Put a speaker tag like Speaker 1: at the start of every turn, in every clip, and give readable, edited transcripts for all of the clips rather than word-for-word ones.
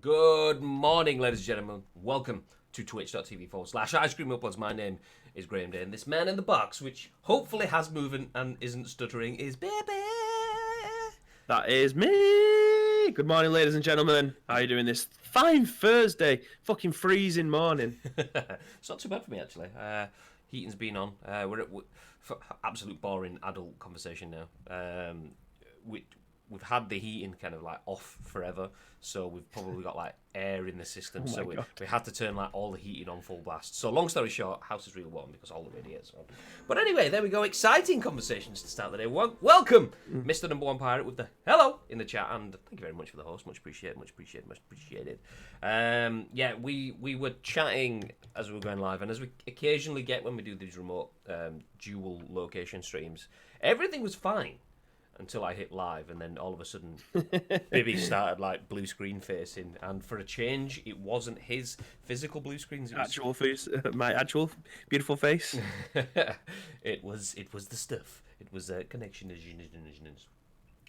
Speaker 1: Good morning, ladies and gentlemen. Welcome to twitch.tv/Ice Cream Uploads. My name is Graham Day, and this man in the box, which hopefully has movement and isn't stuttering, is Baby.
Speaker 2: That is me. Good morning, ladies and gentlemen. How are you doing this fine Thursday? Fucking freezing morning.
Speaker 1: It's not too bad for me, actually. Heating's been on. We're for absolute boring adult conversation now. We've had the heating kind of like off forever, so we've probably got like air in the system. So we had to turn like all the heating on full blast. So long story short, house is real warm because all the radiators are on. But anyway, there we go. Exciting conversations to start the day. Welcome, Mr. Number One Pirate, with the hello in the chat, and thank you very much for the host. Much appreciated. Much appreciated. Much appreciated. Yeah, we were chatting as we were going live, and as we occasionally get when we do these remote dual location streams, everything was fine. Until I hit live, and then all of a sudden, Bibby started like blue screen facing, and for a change, it wasn't his physical blue screens. It was...
Speaker 2: Actual face, my actual beautiful face.
Speaker 1: it was the stuff. It was a connection.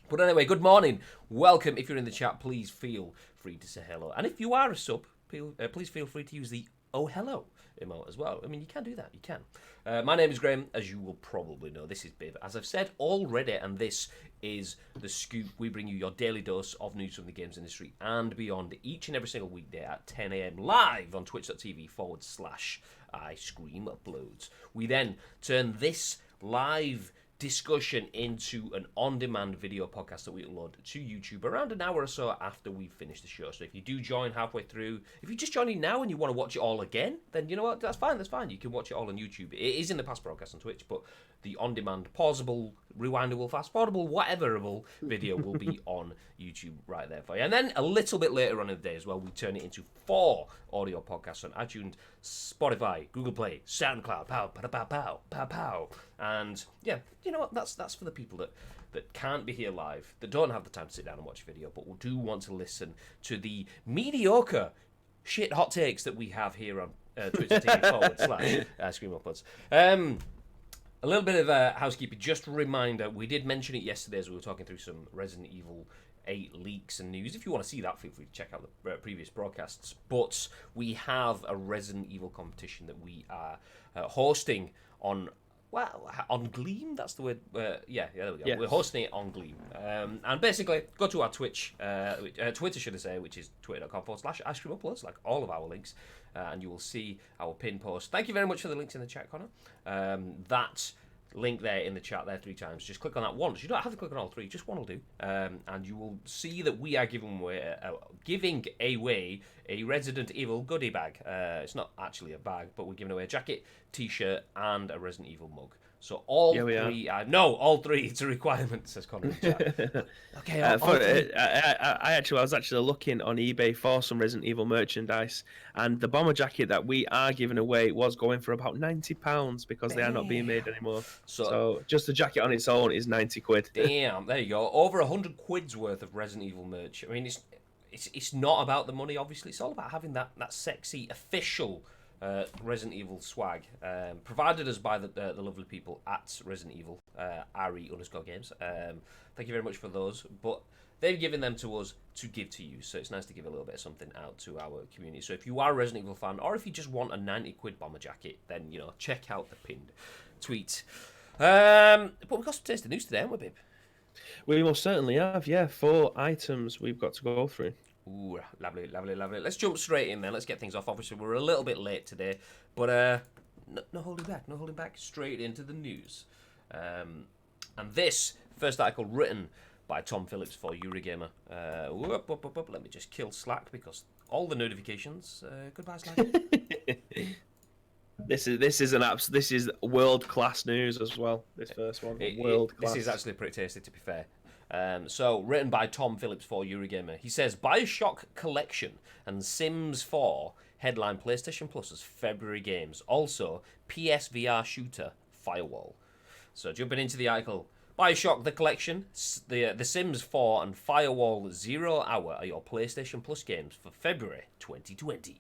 Speaker 1: But anyway, good morning. Welcome. If you're in the chat, please feel free to say hello, and if you are a sub, please feel free to use the "oh hello" emote as well. I mean, you can do that. You can. My name is Graham, as you will probably know. This is Bib, as I've said already, and this is The Scoop. We bring you your daily dose of news from the games industry and beyond each and every single weekday at 10 a.m. live on twitch.tv/Ice Cream Uploads. We then turn this live discussion into an on-demand video podcast that we upload to YouTube around an hour or so after we finish the show. So if you do join halfway through, if you're just joining now and you want to watch it all again, then you know what, that's fine. You can watch it all on YouTube. It is in the past broadcast on Twitch, but the on-demand, pausable, rewindable, fast-forwardable, whateverable video will be on YouTube right there for you. And then a little bit later on in the day as well, we turn it into 4 audio podcasts on iTunes, Spotify, Google Play, SoundCloud, pow. And yeah, you know what? That's for the people that can't be here live, that don't have the time to sit down and watch a video, but do want to listen to the mediocre shit hot takes that we have here on Twitch.tv/Ice Cream Uploads. A little bit of housekeeping, just a reminder, we did mention it yesterday as we were talking through some Resident Evil 8 leaks and news. If you want to see that, feel free to check out the previous broadcasts. But we have a Resident Evil competition that we are hosting on Gleam. That's the word. There we go. Yeah. We're hosting it on Gleam. And basically, go to our Twitch, Twitter, should I say, which is twitter.com/Ice Cream Uploads, like all of our links. And you will see our pin post. Thank you very much for the links in the chat, Connor. That link there in the chat there 3 times. Just click on that once. You don't have to click on all 3. Just one will do. And you will see that we are giving away a Resident Evil goodie bag. It's not actually a bag, but we're giving away a jacket, t-shirt, and a Resident Evil mug. So all 3 all 3. It's a requirement, says Connor in the chat. Okay,
Speaker 2: I was actually looking on eBay for some Resident Evil merchandise, and the bomber jacket that we are giving away was going for about £90 because they are not being made anymore. So just the jacket on its own is £90.
Speaker 1: Damn, there you go. Over 100 quid's worth of Resident Evil merch. I mean, it's not about the money, obviously. It's all about having that sexy official Resident Evil swag, provided us by the lovely people at Resident Evil, RE_games. Thank you very much for those, but they've given them to us to give to you, so it's nice to give a little bit of something out to our community. So if you are a Resident Evil fan, or if you just want a 90 quid bomber jacket, then, you know, check out the pinned tweet. But we've got some tasty news today, haven't we, Bib?
Speaker 2: We most certainly have, 4 items we've got to go through.
Speaker 1: Ooh, lovely. Let's jump straight in then. Let's get things off. Obviously, we're a little bit late today, but no holding back. Straight into the news. And this first article written by Tom Phillips for Eurogamer. Let me just kill Slack because all the notifications. Goodbye, Slack.
Speaker 2: This is world class news as well. This first one, world class.
Speaker 1: This is actually pretty tasty, to be fair. So, written by Tom Phillips for Eurogamer. He says, BioShock Collection and Sims 4 headline PlayStation Plus's February games. Also, PSVR shooter Firewall. So, jumping into the article, BioShock the Collection, the Sims 4 and Firewall 0 Hour are your PlayStation Plus games for February 2020.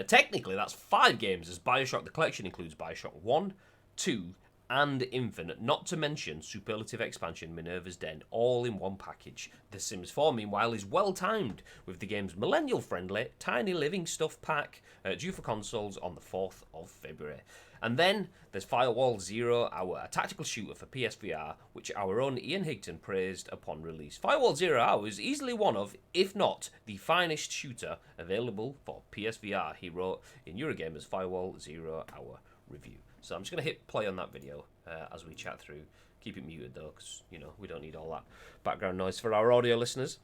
Speaker 1: Technically, that's 5 games, as BioShock the Collection includes BioShock 1, 2, and Infinite, not to mention superlative expansion Minerva's Den, all in one package. The Sims 4, meanwhile, is well timed with the game's millennial-friendly Tiny Living Stuff pack due for consoles on the 4th of February. And then there's Firewall Zero Hour, a tactical shooter for PSVR, which our own Ian Higton praised upon release. Firewall Zero Hour is easily one of, if not the finest shooter available for PSVR, he wrote in Eurogamer's Firewall Zero Hour review. So I'm just going to hit play on that video as we chat through. Keep it muted though, because, we don't need all that background noise for our audio listeners.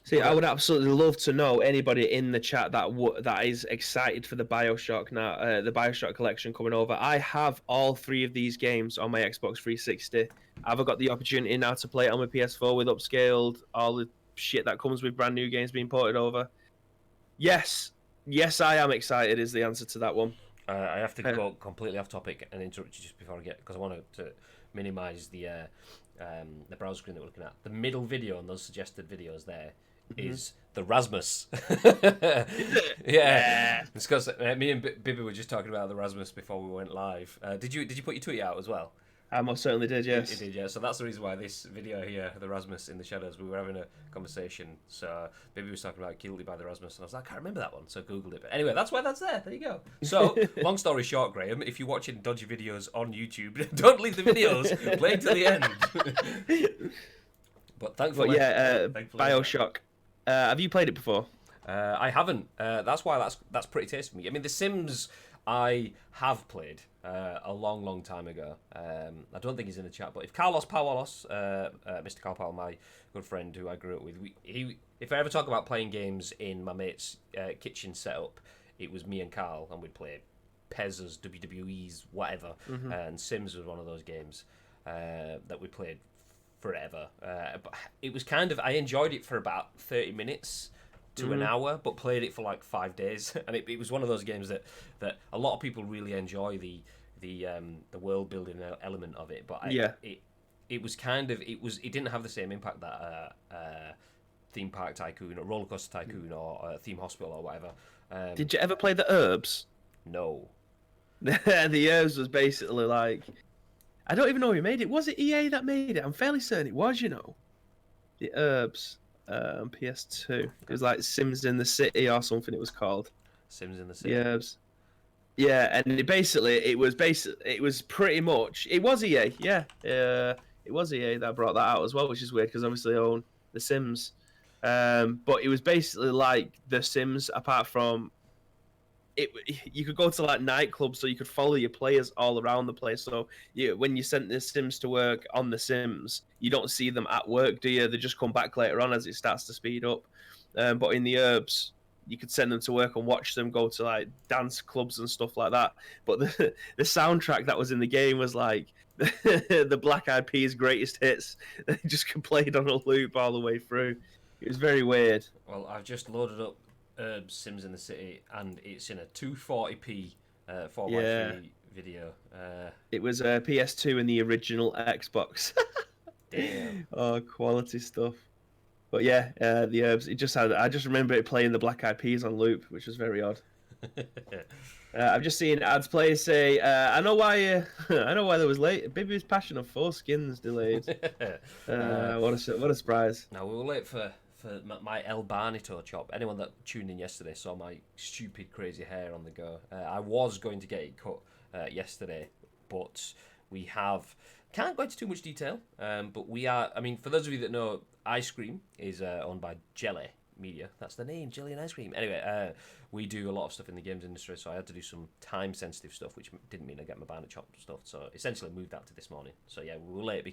Speaker 2: See, I would absolutely love to know anybody in the chat that is excited for the BioShock now, the BioShock collection coming over. I have all 3 of these games on my Xbox 360. I've got the opportunity now to play it on my PS4 with upscaled, all the shit that comes with brand new games being ported over. Yes, I am excited is the answer to that one.
Speaker 1: I have to go completely off topic and interrupt you just before I get, because I want to minimize the browser screen that we're looking at. The middle video on those suggested videos there is the Rasmus. Yeah. It's because me and Bibby were just talking about the Rasmus before we went live. Did you put your tweet out as well?
Speaker 2: I most certainly did, yes.
Speaker 1: It did, yeah. So that's the reason why this video here, the Rasmus in the Shadows, we were having a conversation. So Bibby was talking about Guilty by the Rasmus, and I was like, I can't remember that one, so I Googled it. But anyway, that's why that's there. There you go. So, long story short, Graham, if you're watching dodgy videos on YouTube, don't leave the videos. Play to the end. But thankfully...
Speaker 2: BioShock. Have you played it before?
Speaker 1: I haven't. That's why that's pretty tasty for me. I mean, The Sims I have played a long time ago. I don't think he's in the chat, but if Carlos Pawalos, Mr. Carl Powell, my good friend who I grew up with, if I ever talk about playing games in my mate's kitchen setup, it was me and Carl, and we'd play PES's, WWE's, whatever, and Sims was one of those games that we played forever. But it was I enjoyed it for about 30 minutes to an hour, but played it for like 5 days, and it was one of those games that a lot of people really enjoy the world building element of it, but it didn't have the same impact that Theme Park Tycoon or Roller Coaster Tycoon or Theme Hospital or whatever.
Speaker 2: Did you ever play the Herbs?
Speaker 1: No.
Speaker 2: The Herbs was basically like, I don't even know who made it. Was it EA that made it? I'm fairly certain it was, The Herbs. On PS2. It was like Sims in the City or something it was called.
Speaker 1: Sims in the City.
Speaker 2: Yeah, and it was pretty much, it was EA, yeah. It was EA that brought that out as well, which is weird because obviously they own the Sims. But it was basically like the Sims, apart from you could go to like nightclubs, so you could follow your players all around the place. So when you sent the Sims to work on the Sims, you don't see them at work, do you? They just come back later on as it starts to speed up. But in the Herbs, you could send them to work and watch them go to like dance clubs and stuff like that. But the soundtrack that was in the game was like the Black Eyed Peas greatest hits. They just played on a loop all the way through. It was very weird.
Speaker 1: Well, I've just loaded up Sims in the City, and it's in a 240p 4x3 video.
Speaker 2: It was a PS2 and the original Xbox.
Speaker 1: Damn.
Speaker 2: Oh, quality stuff. But yeah, the Herbs. I just remember it playing the Black Eyed Peas on loop, which was very odd. I've just seen ads players say, "I know why. I know why there was late. Baby's Passion of Four Skins delayed." What a surprise!
Speaker 1: Now we were late for my El Barnito chop. Anyone that tuned in yesterday saw my stupid crazy hair on the go. I was going to get it cut yesterday, but we can't go into too much detail, but we are, I mean, for those of you that know, Ice Cream is owned by Jelly Media. That's the name, Jelly and Ice Cream. Anyway, we do a lot of stuff in the games industry, so I had to do some time-sensitive stuff, which didn't mean I get my banner chopped stuff, so essentially moved that to this morning. So yeah, we were late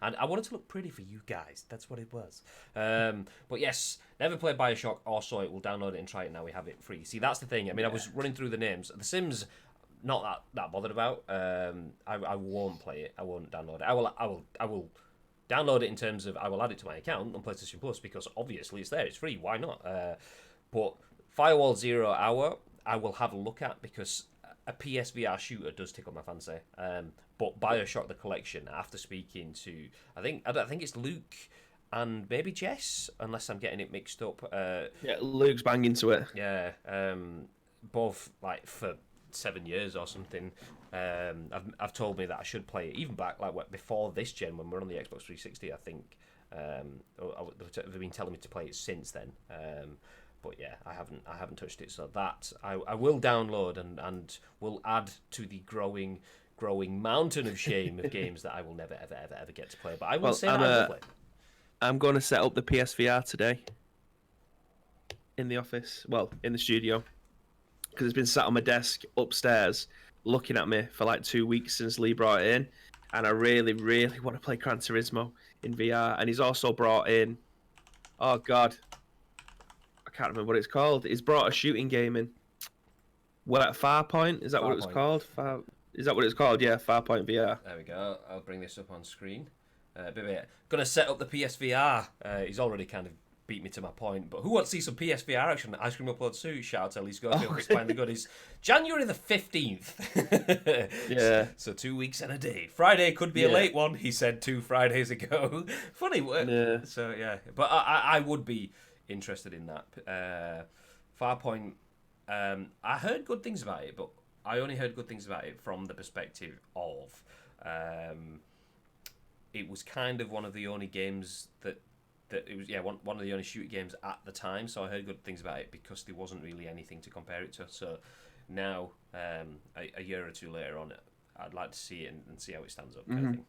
Speaker 1: and I wanted to look pretty for you guys. That's what it was. But yes, never played BioShock or saw it. We'll download it and try it now. We have it free. See, that's the thing. I mean, I was running through the names. The Sims, not that bothered about. I won't play it. I won't download it. I will download it in terms of I will add it to my account on PlayStation Plus because obviously it's there. It's free. Why not? But Firewall Zero Hour, I will have a look at because a PSVR shooter does tickle my fancy. But BioShock the Collection, after speaking to I think it's Luke and maybe Jess, unless I'm getting it mixed up.
Speaker 2: Yeah, Luke's banging to it.
Speaker 1: Yeah, both like for 7 years or something, I've told me that I should play it even back before this gen when we're on the Xbox 360. I think they've been telling me to play it since then. But yeah, I haven't touched it. So that I will download and will add to the growing mountain of shame of games that I will never ever get to play. But I will say that I will play.
Speaker 2: I'm going to set up the PSVR today in the office. Well, in the studio. Because it's been sat on my desk upstairs looking at me for like 2 weeks since Lee brought it in. And I really, really want to play Gran Turismo in VR. And he's also brought in... Oh, God. I can't remember what it's called. He's brought a shooting game in. Farpoint? Is that what it was called? Is that what it's called? Yeah, Farpoint VR.
Speaker 1: There we go. I'll bring this up on screen. Gonna set up the PSVR. He's already kind of beat me to my point, but who wants to see some PSVR action? Ice Cream Upload 2, shout out to Ellie Schofield, it's playing the goodies. January the 15th.
Speaker 2: Yeah.
Speaker 1: So 2 weeks and a day. Friday could be a late one, he said 2 Fridays ago. Funny. Yeah. So, yeah. But I would be interested in that. Farpoint, I heard good things about it, but I only heard good things about it from the perspective of... it was kind of one of the only games that it was one of the only shooting games at the time, so I heard good things about it because there wasn't really anything to compare it to. So now, a year or two later on, I'd like to see it and see how it stands up. Kind of thing.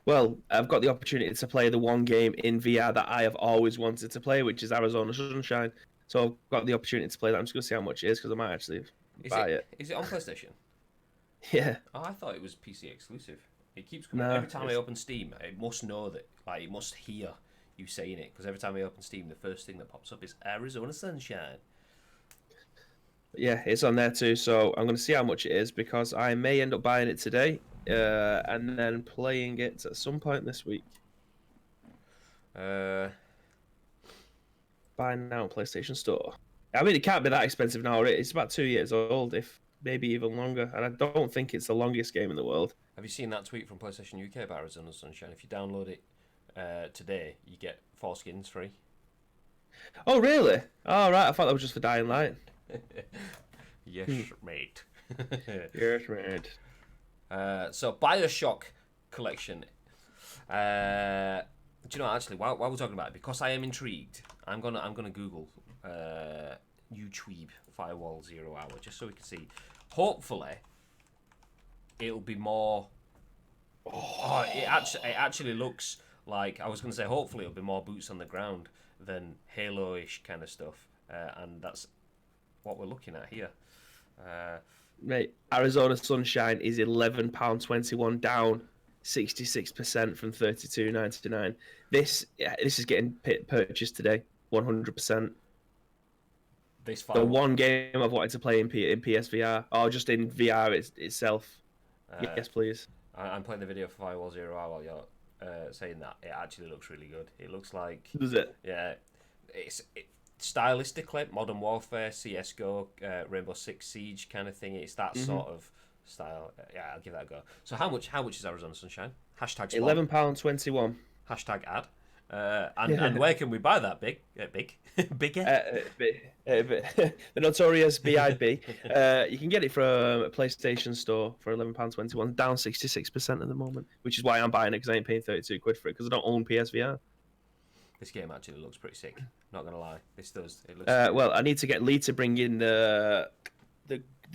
Speaker 2: Well, I've got the opportunity to play the one game in VR that I have always wanted to play, which is Arizona Sunshine. So I've got the opportunity to play that. I'm just going to see how much it is because I might actually buy it.
Speaker 1: Is it on PlayStation?
Speaker 2: Yeah.
Speaker 1: Oh, I thought it was PC exclusive. It keeps coming every time I open Steam. It must know that, like, it must hear you saying it, because every time I open Steam, the first thing that pops up is Arizona Sunshine.
Speaker 2: Yeah, it's on there too, so I'm going to see how much it is, because I may end up buying it today, and then playing it at some point this week. Buy now on PlayStation Store. I mean, it can't be that expensive now. It's about 2 years old, if maybe even longer, and I don't think it's the longest game in the world.
Speaker 1: Have you seen that tweet from PlayStation UK about Arizona Sunshine? If you download it today, you get 4 skins free.
Speaker 2: Oh, really? Oh, right. I thought that was just for Dying Light.
Speaker 1: Yes, mate.
Speaker 2: Yes, mate.
Speaker 1: So, BioShock Collection. Do you know, actually, while we're talking about it, because I am intrigued, I'm gonna Google YouTube Firewall 0 Hour, just so we can see. Hopefully, it'll be more... it actually looks like... I was going to say, hopefully it'll be more boots on the ground than Halo-ish kind of stuff. And that's what we're looking at here.
Speaker 2: Mate, Arizona Sunshine is £11.21, down 66% from $32.99. This is getting purchased today, 100%. The one game I've wanted to play in PSVR, or just in VR itself. Yes, please.
Speaker 1: I'm playing the video for Firewall 0 Hour while you're saying that. It actually looks really good. It looks like...
Speaker 2: Does it?
Speaker 1: Yeah. Stylistically, Modern Warfare, CSGO, Rainbow Six Siege kind of thing. It's that sort of style. Yeah, I'll give that a go. So how much is Arizona Sunshine? Hashtag
Speaker 2: £11.21.
Speaker 1: Hashtag ad. And where can we buy that? Bigger?
Speaker 2: The notorious BIB. You can get it from a PlayStation Store for £11.21, down 66% at the moment, which is why I'm buying it, because I ain't paying 32 quid for it, because I don't own PSVR.
Speaker 1: This game actually looks pretty sick, not going to lie. This does. It looks
Speaker 2: well, I need to get Lee to bring in the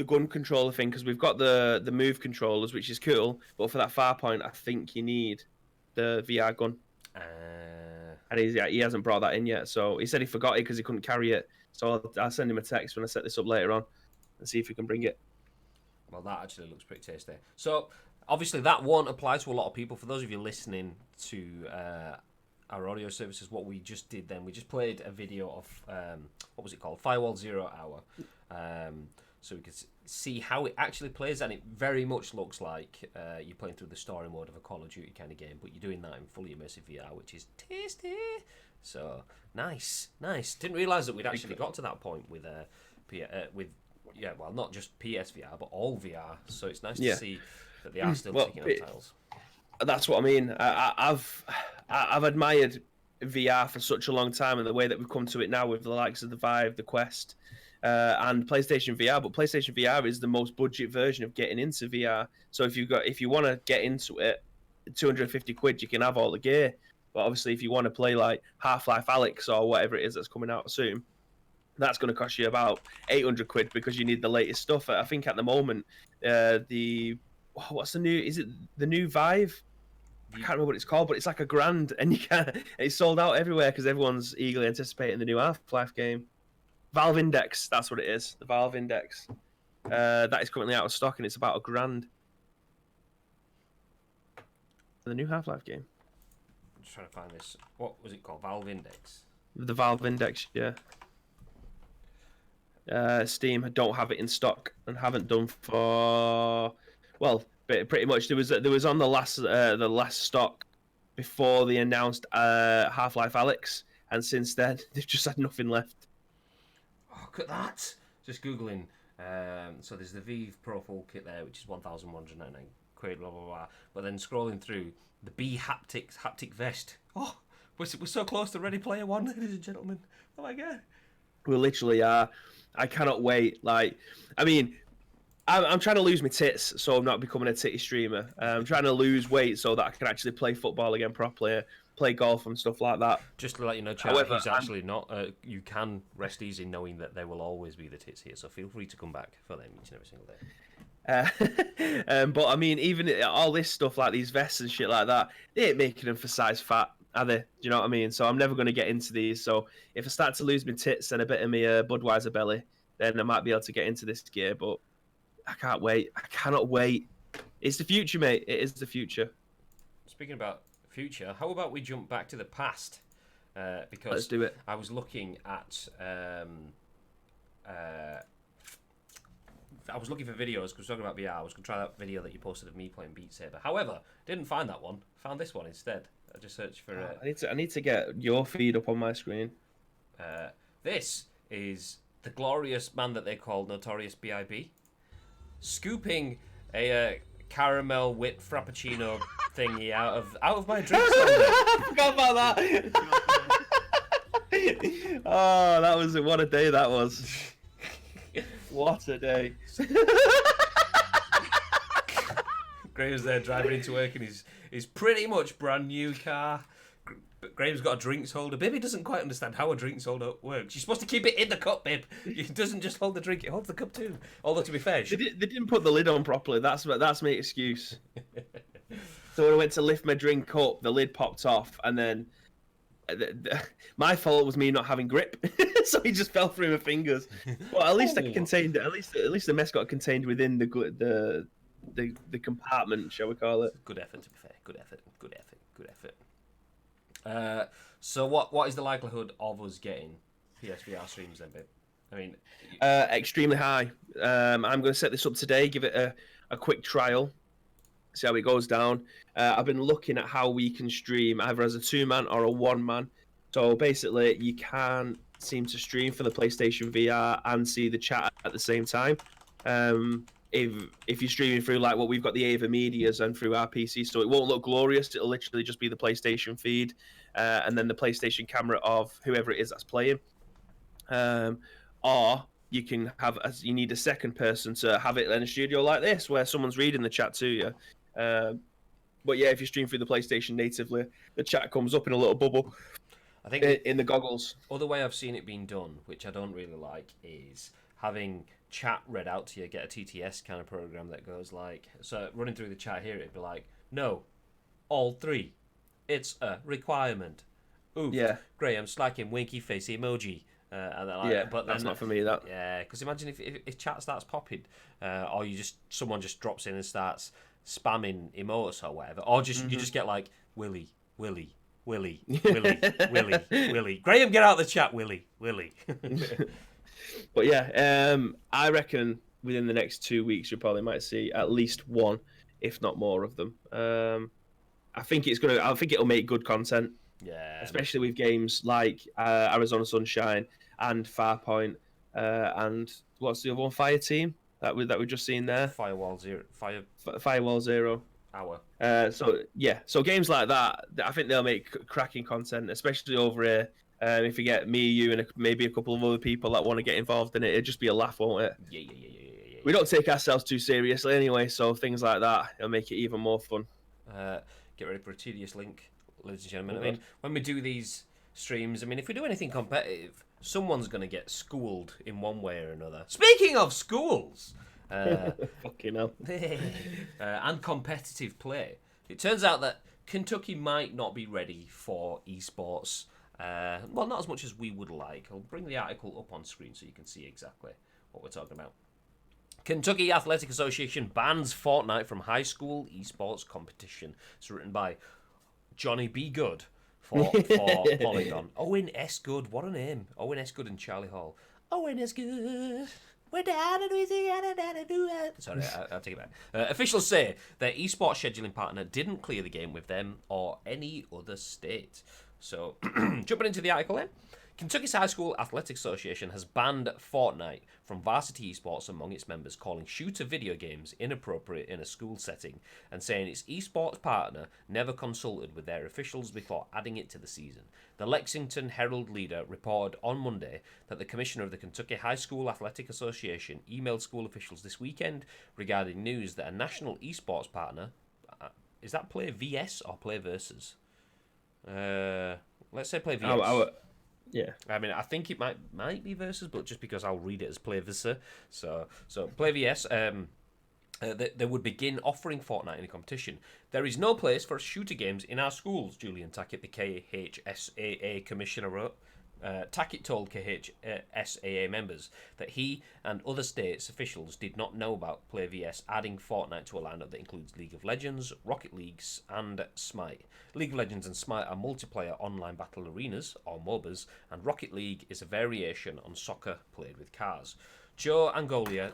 Speaker 2: gun controller thing, because we've got the move controllers, which is cool, but for that Farpoint, I think you need the VR gun. And he hasn't brought that in yet, so he said he forgot it because he couldn't carry it. So I'll send him a text when I set this up later on and see if he can bring it.
Speaker 1: Well, that actually looks pretty tasty. So obviously that won't apply to a lot of people. For those of you listening to our audio services, what we just did then, we just played a video of what was it called? Firewall 0 Hour. So we could see how it actually plays, and it very much looks like you're playing through the story mode of a Call of Duty kind of game, but you're doing that in fully immersive VR, which is tasty. So nice. Didn't realise that we'd actually got to that point with not just PSVR but all VR. So it's nice to see that they are still taking up titles.
Speaker 2: That's what I mean. I've admired VR for such a long time, and the way that we've come to it now with the likes of the Vive, the Quest. and PlayStation VR. But PlayStation VR is the most budget version of getting into VR. So if you want to get into it, 250 quid, you can have all the gear. But obviously, if you want to play like Half-Life Alyx or whatever it is that's coming out soon, that's going to cost you about 800 quid because you need the latest stuff. I think at the moment, what's the new? Is it the new Vive? I can't remember what it's called, but it's like $1,000, and it's sold out everywhere because everyone's eagerly anticipating the new Half-Life game. Valve Index, that's what it is. The Valve Index. That is currently out of stock, and it's about $1,000. The new Half-Life game.
Speaker 1: I'm just trying to find this. What was it called? Valve Index.
Speaker 2: The Valve Index, yeah. Steam don't have it in stock and haven't done for pretty much. There was on the last stock before they announced Half-Life Alyx, and since then they've just had nothing left.
Speaker 1: Oh, look at that! Just googling. So there's the Vive Pro Full Kit there, which is 1,199 quid, blah blah blah. But then scrolling through the B haptic vest. Oh, we're so close to Ready Player One, ladies and gentlemen. Oh my god.
Speaker 2: We literally are. I cannot wait. Like, I mean, I'm trying to lose my tits, so I'm not becoming a titty streamer. I'm trying to lose weight so that I can actually play football again properly, play golf and stuff like that.
Speaker 1: Just to let you know, Chad, he's actually not. You can rest easy knowing that there will always be the tits here, so feel free to come back for them each and every single day.
Speaker 2: But I mean, even all this stuff like these vests and shit like that, they ain't making them for size fat, are they? Do you know what I mean? So I'm never going to get into these. So if I start to lose my tits and a bit of my Budweiser belly, then I might be able to get into this gear. But I can't wait. I cannot wait. It's the future, mate. It is the future.
Speaker 1: Speaking about future, how about we jump back to the past? Because
Speaker 2: let's do it.
Speaker 1: I was looking at. I was looking for videos because we were talking about VR. I was going to try that video that you posted of me playing Beat Saber. However, didn't find that one. Found this one instead. I just searched for.
Speaker 2: I need to get your feed up on my screen.
Speaker 1: This is the glorious man that they call Notorious B.I.B. scooping a caramel whipped frappuccino thingy out of my drink stand.
Speaker 2: I forgot about that. Oh, that was what a day that was. What a day.
Speaker 1: Graham's there driving into work in his pretty much brand new car. Graham's got a drinks holder. Baby doesn't quite understand how a drinks holder works. You're supposed to keep it in the cup, babe. It doesn't just hold the drink, it holds the cup too. Although, to be fair...
Speaker 2: They didn't put the lid on properly. That's my excuse. So when I went to lift my drink up, the lid popped off, and then... my fault was me not having grip, so he just fell through my fingers. But at least I contained. At least the mess got contained within the compartment, shall we call it?
Speaker 1: Good effort, to be fair. Good effort. So what is the likelihood of us getting PSVR streams then, babe? I mean,
Speaker 2: extremely high. I'm going to set this up today. Give it a quick trial. See how it goes down. I've been looking at how we can stream either as a 2-man or a 1-man. So basically, you can seem to stream for the PlayStation VR and see the chat at the same time. If you're streaming through like what we've got the Ava Medias and through our PC, so it won't look glorious. It'll literally just be the PlayStation feed and then the PlayStation camera of whoever it is that's playing. Or you can have you need a second person to have it in a studio like this where someone's reading the chat to you. But yeah, if you stream through the PlayStation natively, the chat comes up in a little bubble. I think in the goggles.
Speaker 1: Other way I've seen it being done, which I don't really like, is having chat read out to you. Get a TTS kind of program that goes like, so running through the chat here, it'd be like, no, all 3, it's a requirement. Ooh, yeah. Graham slacking winky face emoji. And like,
Speaker 2: yeah, but that's not for me. That
Speaker 1: yeah, because imagine if chat starts popping, or someone just drops in and starts spamming emotes or whatever, or you just get like Willy. Graham, get out of the chat, Willy.
Speaker 2: But yeah, I reckon within the next 2 weeks you probably might see at least one, if not more of them. I think it'll make good content.
Speaker 1: Yeah,
Speaker 2: especially with games like Arizona Sunshine and Farpoint, and what's the other one? Fire Team that we've just seen there.
Speaker 1: Firewall
Speaker 2: Zero.
Speaker 1: Hour.
Speaker 2: So games like that, I think they'll make cracking content, especially over here If you get me, you, and maybe a couple of other people that want to get involved in it, it'd just be a laugh, won't it?
Speaker 1: Yeah.
Speaker 2: We don't take ourselves too seriously anyway, so things like that will make it even more fun.
Speaker 1: Get ready for a tedious link, ladies and gentlemen. I mean, when we do these streams, I mean, if we do anything competitive, someone's going to get schooled in one way or another. Speaking of schools,
Speaker 2: fucking hell,
Speaker 1: and competitive play, it turns out that Kentucky might not be ready for esports. Well, not as much as we would like. I'll bring the article up on screen so you can see exactly what we're talking about. Kentucky Athletic Association bans Fortnite from high school esports competition. It's written by Johnny B. Good for Polygon. Owen S. Good, what a name. Owen S. Good and Charlie Hall. Owen S. Good. We're down in Louisiana, Sorry, I'll take it back. Officials say their esports scheduling partner didn't clear the game with them or any other state. So, jumping into the article then. Kentucky's High School Athletic Association has banned Fortnite from varsity esports among its members, calling shooter video games inappropriate in a school setting and saying its esports partner never consulted with their officials before adding it to the season. The Lexington Herald Leader reported on Monday that the commissioner of the Kentucky High School Athletic Association emailed school officials this weekend regarding news that a national esports partner, is that Play VS or Play Versus? Let's say Play VS.
Speaker 2: Yeah,
Speaker 1: I mean, I think it might be Versus, but just because I'll read it as Play Versus. So Play VS, they would begin offering Fortnite in a competition. There is no place for shooter games in our schools, Julian Tackett, the KHSAA commissioner, wrote. Tackett told KHSAA members that he and other states' officials did not know about Play VS adding Fortnite to a lineup that includes League of Legends, Rocket League, and Smite. League of Legends and Smite are multiplayer online battle arenas, or MOBAs, and Rocket League is a variation on soccer played with cars. Joe Angolia,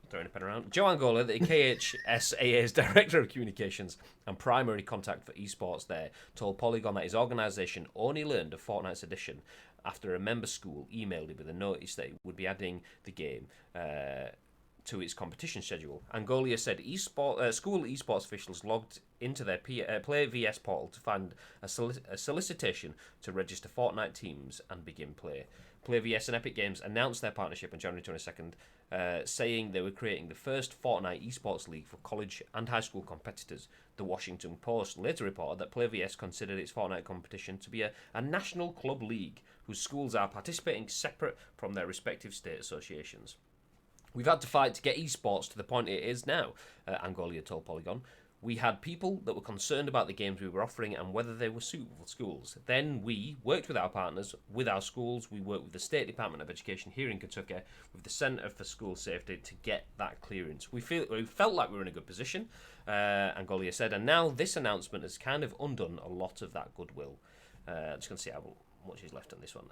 Speaker 1: throwing a pen around. Joe Angola, the KHSAA's Director of Communications and primary contact for esports there, told Polygon that his organisation only learned of Fortnite's addition after a member school emailed him with a notice that it would be adding the game to its competition schedule. Angolia said school esports officials logged into their Play VS portal to find a solicitation to register Fortnite teams and begin play. Play VS and Epic Games announced their partnership on January 22nd, saying they were creating the first Fortnite esports league for college and high school competitors. The Washington Post later reported that Play VS considered its Fortnite competition to be a national club league whose schools are participating separate from their respective state associations. We've had to fight to get esports to the point it is now, Angolia told Polygon. We had people that were concerned about the games we were offering and whether they were suitable for schools. Then we worked with our partners, with our schools. We worked with the State Department of Education here in Kentucky, with the Centre for School Safety to get that clearance. We felt like we were in a good position, Angolia said, and now this announcement has kind of undone a lot of that goodwill. Just going to see how much is left on this one.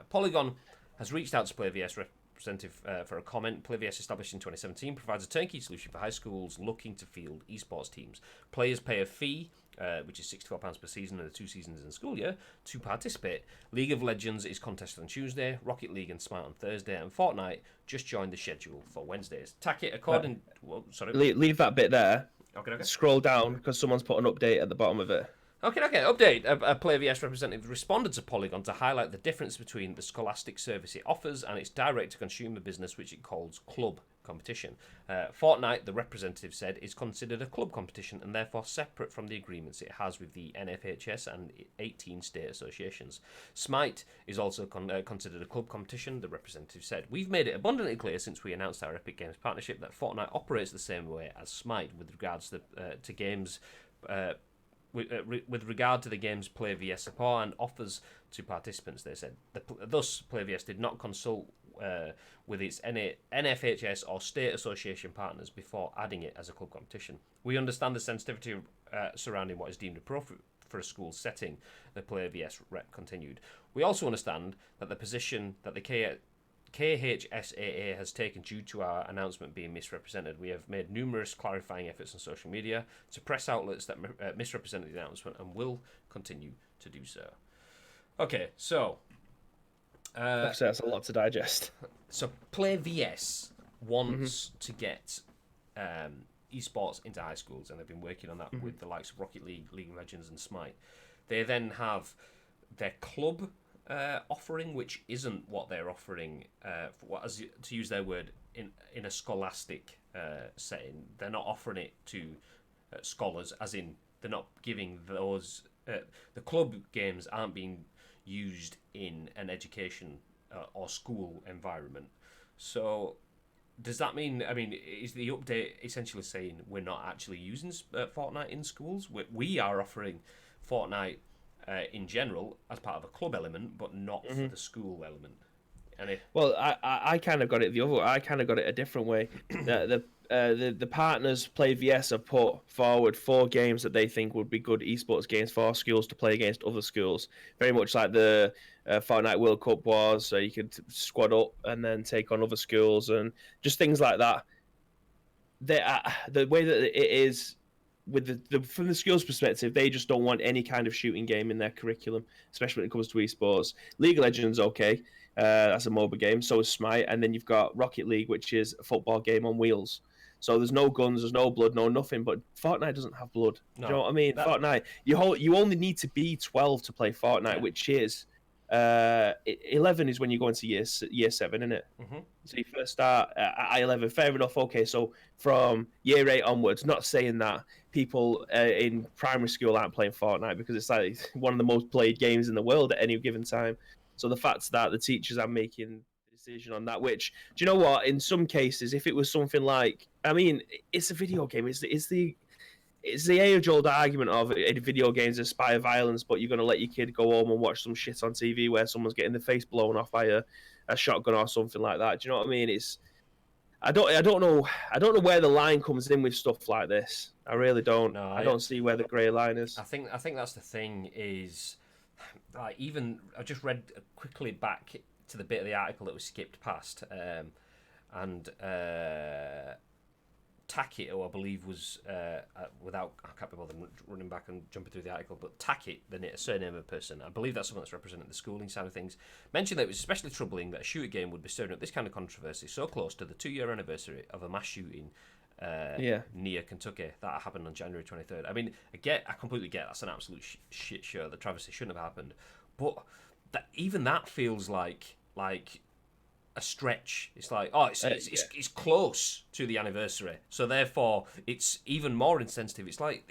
Speaker 1: Polygon has reached out to Play VS representative for a comment. Play VS, established in 2017, provides a turnkey solution for high schools looking to field esports teams. Players pay a fee, which is £64 per season in the 2 seasons in the school year, to participate. League of Legends is contested on Tuesday, Rocket League and Smite on Thursday, and Fortnite just joined the schedule for Wednesdays. Tackett, according...
Speaker 2: Leave that bit there.
Speaker 1: Okay.
Speaker 2: Scroll down, because someone's put an update at the bottom of it.
Speaker 1: Okay. Update. A Play VS representative responded to Polygon to highlight the difference between the scholastic service it offers and its direct-to-consumer business, which it calls club competition. Fortnite, the representative said, is considered a club competition and therefore separate from the agreements it has with the NFHS and 18 state associations. Smite is also considered a club competition, the representative said. We've made it abundantly clear since we announced our Epic Games partnership that Fortnite operates the same way as Smite with regards to games... With regard to the game's Play VS support and offers to participants, they said. Thus, Play VS did not consult with its NFHS or state association partners before adding it as a club competition. We understand the sensitivity surrounding what is deemed appropriate for a school setting, the Play VS rep continued. We also understand that the position that the KHSAA has taken due to our announcement being misrepresented. We have made numerous clarifying efforts on social media to press outlets that misrepresented the announcement and will continue to do so. Okay, so...
Speaker 2: that's a lot to digest.
Speaker 1: So Play VS wants to get esports into high schools, and they've been working on that with the likes of Rocket League, League of Legends, and Smite. They then have their club offering, which isn't what they're offering. To use their word, in a scholastic setting, they're not offering it to scholars, as in they're not giving those. The club games aren't being used in an education or school environment. So does that mean? I mean, is the update essentially saying we're not actually using Fortnite in schools? We are offering Fortnite in general as part of a club element, but not for the school element.
Speaker 2: Well, I kind of got it the other way. I kind of got it a different way. The partners Play VS have put forward 4 games that they think would be good esports games for schools to play against other schools. Very much like the Fortnite World Cup was, so you could squad up and then take on other schools and just things like that. The way that it is with from the schools' perspective, they just don't want any kind of shooting game in their curriculum, especially when it comes to esports. League of Legends, okay. That's a MOBA game. So is Smite, and then you've got Rocket League, which is a football game on wheels. So there's no guns, there's no blood, no nothing. But Fortnite doesn't have blood. No, do you know what I mean? Fortnite, you only need to be 12 to play Fortnite, which is 11 is when you go into year 7, isn't it? So you first start at 11. Fair enough. Okay, so from year 8 onwards, not saying that people in primary school aren't playing Fortnite, because it's like one of the most played games in the world at any given time. So the fact that the teachers are making a decision on that, which, do you know what? In some cases, if it was something like, I mean, it's a video game. It's the age-old argument of video games inspire violence, but you're going to let your kid go home and watch some shit on TV where someone's getting their face blown off by a shotgun or something like that. Do you know what I mean? I don't know where the line comes in with stuff like this. I really don't. No, I don't see where the grey line is.
Speaker 1: I think that's the thing is, like, even I just read quickly back to the bit of the article that was skipped past, and Tackett, who I believe was without, I can't be bothered running back and jumping through the article, but Tackett, the surname of a person, I believe that's someone that's representing the schooling side of things, mentioned that it was especially troubling that a shooter game would be stirring up this kind of controversy so close to the 2-year anniversary of a mass shooting near Kentucky that happened on January 23rd. I mean, I completely get that's an absolute shit show. The travesty shouldn't have happened, but even that feels like a stretch. It's like, it's close to the anniversary, so therefore it's even more insensitive. It's like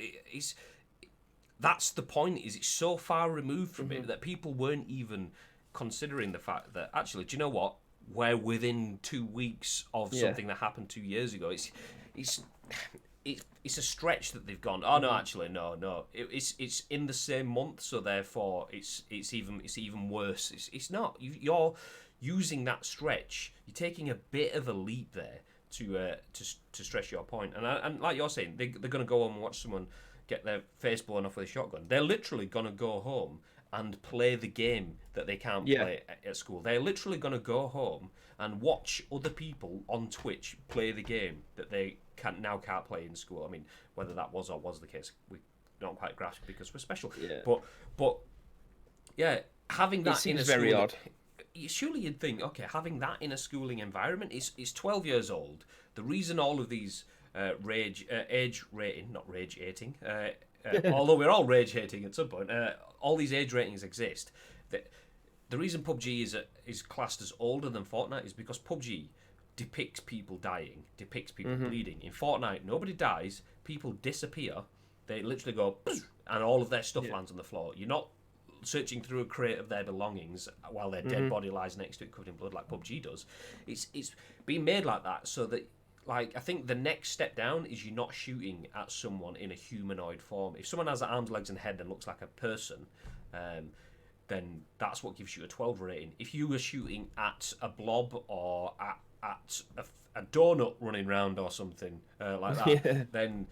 Speaker 1: that's the point. Is it's so far removed from it that people weren't even considering the fact that actually, do you know what? We're within 2 weeks of something that happened 2 years ago. It's a stretch that they've gone. Oh no, actually, no. It's in the same month, so therefore it's even worse. It's not. You're using that stretch. You're taking a bit of a leap there to stress your point. And like you're saying, they're going to go home and watch someone get their face blown off with a shotgun. They're literally going to go home and play the game that they can't play at school. They're literally going to go home and watch other people on Twitch play the game that they can't play in school. I mean, whether that was or was the case, we don't quite grasp because we're special. Yeah. But yeah, having that in a
Speaker 2: very odd.
Speaker 1: Surely you'd think, okay, having that in a schooling environment is 12 years old. The reason all of these age rating, not rage hating, although we're all rage hating at some point, all these age ratings exist. The reason PUBG is classed as older than Fortnite is because PUBG depicts people dying, depicts people bleeding. In Fortnite, nobody dies, people disappear. They literally go, and all of their stuff lands on the floor. You're not searching through a crate of their belongings while their dead body lies next to it covered in blood like PUBG does. It's being made like that so that, like, I think the next step down is you're not shooting at someone in a humanoid form. If someone has arms, legs, and head and looks like a person, then that's what gives you a 12 rating. If you were shooting at a blob or at a donut running around or something like that, then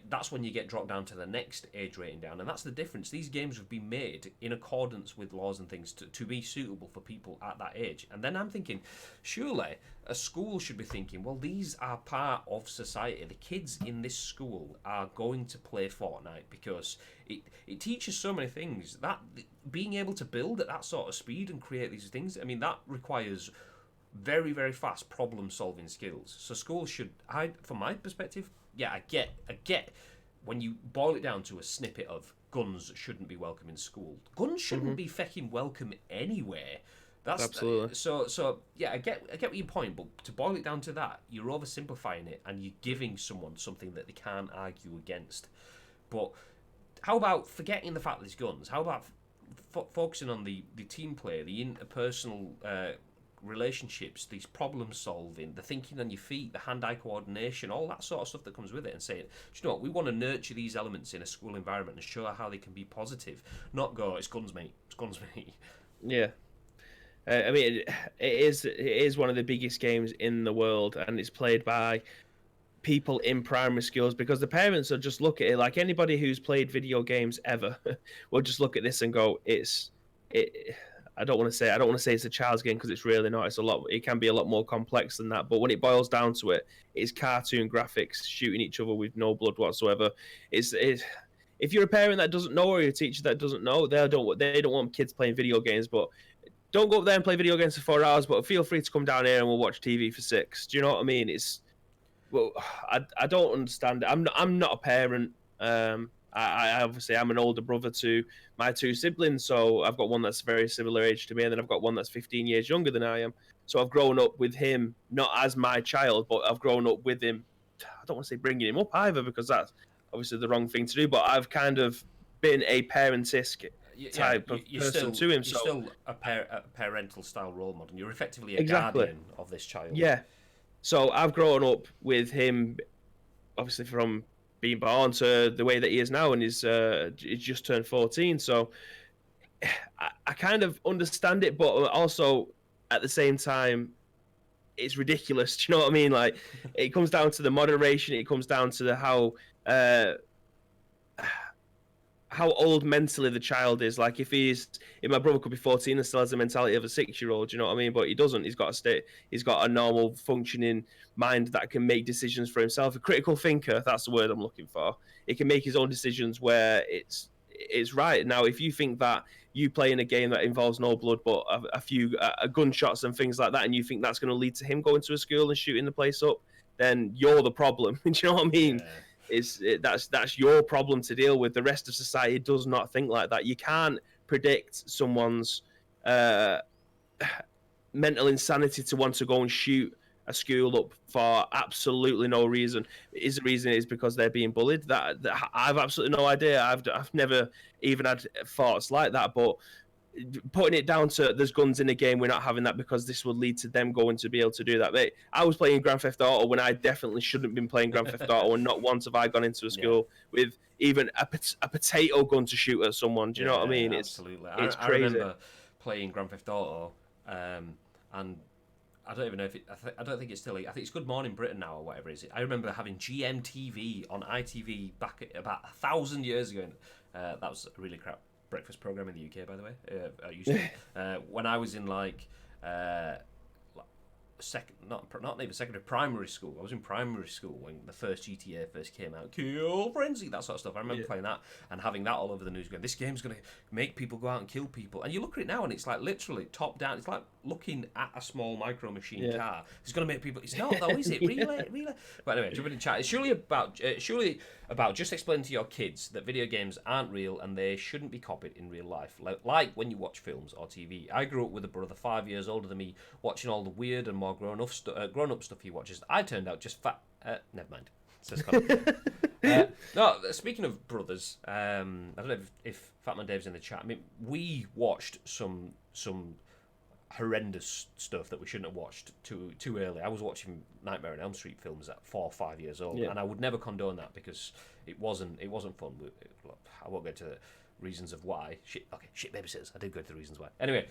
Speaker 1: that's when you get dropped down to the next age rating down, and that's the difference. These games have been made in accordance with laws and things to be suitable for people at that age. And then I'm thinking, surely a school should be thinking, well, these are part of society. The kids in this school are going to play Fortnite because it teaches so many things. That being able to build at that sort of speed and create these things, I mean, that requires very, very fast problem-solving skills. So schools should, from my perspective, I get when you boil it down to a snippet of guns shouldn't be welcome in school, guns shouldn't be fucking welcome anywhere. That's
Speaker 2: Absolutely.
Speaker 1: So yeah, I get what your point, but to boil it down to that, you're oversimplifying it and you're giving someone something that they can't argue against. But how about forgetting the fact that there's guns? How about focusing on the team play, the interpersonal relationships, these problem solving, the thinking on your feet, the hand-eye coordination, all that sort of stuff that comes with it, and saying, do you know what, we want to nurture these elements in a school environment and show how they can be positive, not go, it's guns, mate, it's guns, mate.
Speaker 2: Yeah. I mean, it is one of the biggest games in the world, and it's played by people in primary schools because the parents will just look at it like anybody who's played video games ever will just look at this and go, I don't want to say it's a child's game because it's really not. It can be a lot more complex than that. But when it boils down to it, it's cartoon graphics shooting each other with no blood whatsoever. If you're a parent that doesn't know or you're a teacher that doesn't know, they don't want kids playing video games, but don't go up there and play video games for 4 hours, but feel free to come down here and we'll watch TV for 6. Do you know what I mean? I don't understand it. I'm not a parent. I obviously I'm an older brother to my 2 siblings, so I've got one that's very similar age to me, and then I've got one that's 15 years younger than I am. So I've grown up with him not as my child, but I've grown up with him. I don't want to say bringing him up either because that's obviously the wrong thing to do, but I've kind of been a parentisque type of person to him.
Speaker 1: You're still a parental style role model. You're effectively a
Speaker 2: exactly.
Speaker 1: guardian of this child.
Speaker 2: Yeah. So I've grown up with him, obviously from being born to the way that he is now, and he's just turned 14. So I kind of understand it, but also at the same time, it's ridiculous. Do you know what I mean? Like, it comes down to the moderation. It comes down to how old mentally the child is. Like, if my brother could be 14 and still has the mentality of a 6-year-old, you know what I mean? But he doesn't. He's got a normal functioning mind that can make decisions for himself. A critical thinker, that's the word I'm looking for. He can make his own decisions where it's right. Now, if you think that you play in a game that involves no blood but a few gunshots and things like that, and you think that's going to lead to him going to a school and shooting the place up, then you're the problem. Do you know what I mean? Yeah. That's your problem to deal with. The rest of society does not think like that. You can't predict someone's mental insanity to want to go and shoot a school up for absolutely no reason. The reason is because they're being bullied. That I've absolutely no idea. I've never even had thoughts like that. But putting it down to there's guns in the game, we're not having that because this will lead to them going to be able to do that. Mate, I was playing Grand Theft Auto when I definitely shouldn't have been playing Grand Theft Auto, and not once have I gone into a school with even a potato gun to shoot at someone. Do you know what I mean?
Speaker 1: Absolutely.
Speaker 2: It's
Speaker 1: I
Speaker 2: crazy.
Speaker 1: remember playing Grand Theft Auto, and I don't even know if I don't think it's still. I think it's Good Morning Britain now or whatever it is. I remember having GMTV on ITV back about 1,000 years ago. That was a really crap breakfast program in the UK, by the way. I used to when I was in not even secondary, primary school. I was in primary school when the first GTA first came out. Kill Frenzy, that sort of stuff. I remember playing that and having that all over the news going, this game's going to make people go out and kill people. And you look at it now and it's like literally top down. It's like looking at a small micro machine car. It's going to make people... It's not though, is it? Really? But anyway, jumping in chat. It's surely about just explaining to your kids that video games aren't real and they shouldn't be copied in real life. Like when you watch films or TV. I grew up with a brother 5 years older than me watching all the weird and more grown-up stuff he watches. I turned out just fat. Never mind. No, speaking of brothers, I don't know if Fatman Dave's in the chat. I mean, we watched some horrendous stuff that we shouldn't have watched too early. I was watching Nightmare on Elm Street films at 4 or 5 years old, and I would never condone that because it wasn't fun. I won't go into the reasons of why. Shit babysitters. I did go to the reasons why. Anyway,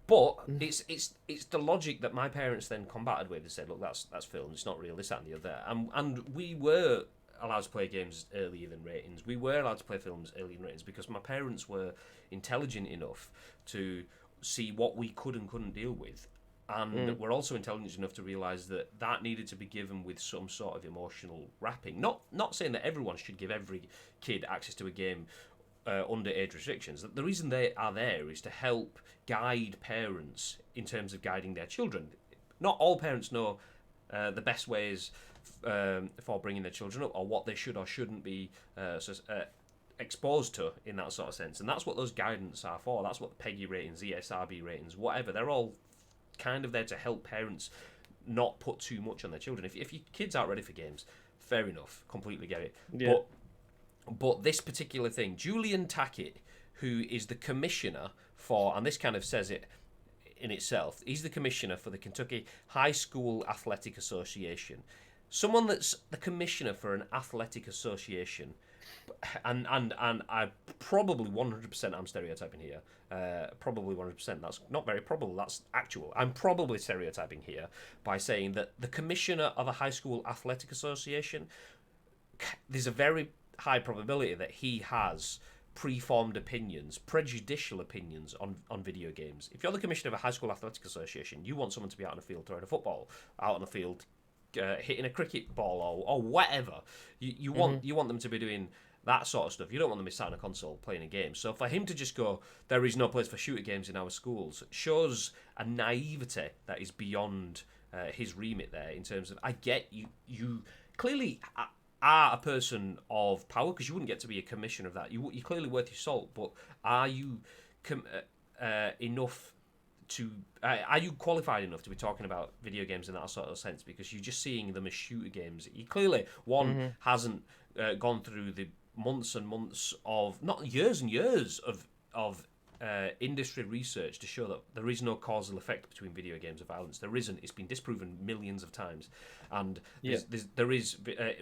Speaker 1: but it's the logic that my parents then combated with. They said, look, that's film. It's not real. This, that, and the other. And we were allowed to play games earlier than ratings. We were allowed to play films earlier than ratings because my parents were intelligent enough to see what we could and couldn't deal with. And we're also intelligent enough to realise that needed to be given with some sort of emotional wrapping. Not saying that everyone should give every kid access to a game under age restrictions. The reason they are there is to help guide parents in terms of guiding their children. Not all parents know the best ways for bringing their children up, or what they should or shouldn't be exposed to in that sort of sense. And that's what those guidance are for. That's what the PEGI ratings, ESRB ratings, whatever, they're all kind of there to help parents not put too much on their children. If your kids aren't ready for games, fair enough, completely get it.
Speaker 2: Yeah.
Speaker 1: But this particular thing, Julian Tackett, who is the commissioner for, and this kind of says it in itself, he's the commissioner for the Kentucky High School Athletic Association. Someone that's the commissioner for an athletic association, and I probably 100% I'm stereotyping here. Probably 100%. That's not very probable. That's actual. I'm probably stereotyping here by saying that the commissioner of a high school athletic association, there's a very high probability that he has preformed opinions, prejudicial opinions on video games. If you're the commissioner of a high school athletic association, you want someone to be out on the field throwing a football, out on the field hitting a cricket ball or whatever. You want them to be doing that sort of stuff. You don't want them to be sat on a console playing a game. So for him to just go, there is no place for shooter games in our schools, shows a naivety that is beyond his remit there, in terms of, I get you clearly are a person of power, because you wouldn't get to be a commissioner of that. You're clearly worth your salt, but are you enough to are you qualified enough to be talking about video games in that sort of sense? Because you're just seeing them as shooter games. He clearly hasn't gone through the months and months of, not years and years of industry research to show that there is no causal effect between video games and violence. There isn't. It's been disproven millions of times, and there is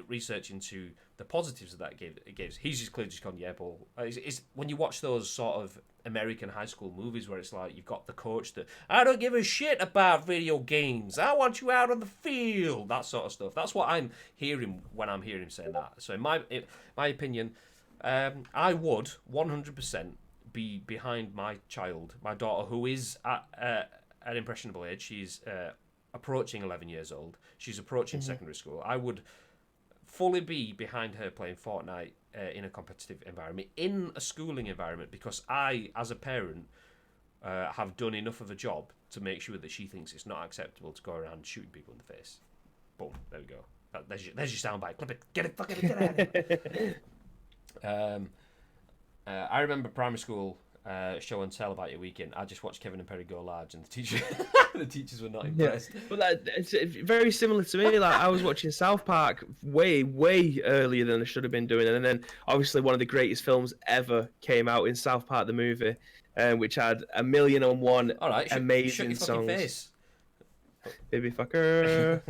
Speaker 1: research into the positives that it gives. He's just clearly just gone, yeah, but it's when you watch those sort of American high school movies where it's like you've got the coach that, I don't give a shit about video games, I want you out on the field, that sort of stuff. That's what I'm hearing when I'm hearing him saying that. So in my opinion, I would 100% be behind my child, my daughter, who is at an impressionable age. She's approaching 11 years old. She's approaching secondary school. I would fully be behind her playing Fortnite in a competitive environment, in a schooling environment, because I, as a parent, have done enough of a job to make sure that she thinks it's not acceptable to go around shooting people in the face. Boom, there we go. There's your soundbite. Clip it. Get it out of here. I remember primary school show and tell about your weekend. I just watched Kevin and Perry go large, and the teachers were not impressed.
Speaker 2: Yeah. But it's very similar to me. Like, I was watching South Park way earlier than I should have been doing, and then obviously one of the greatest films ever came out in South Park the movie, which had 1,000,001 amazing
Speaker 1: shut your
Speaker 2: songs.
Speaker 1: Face.
Speaker 2: Baby fucker.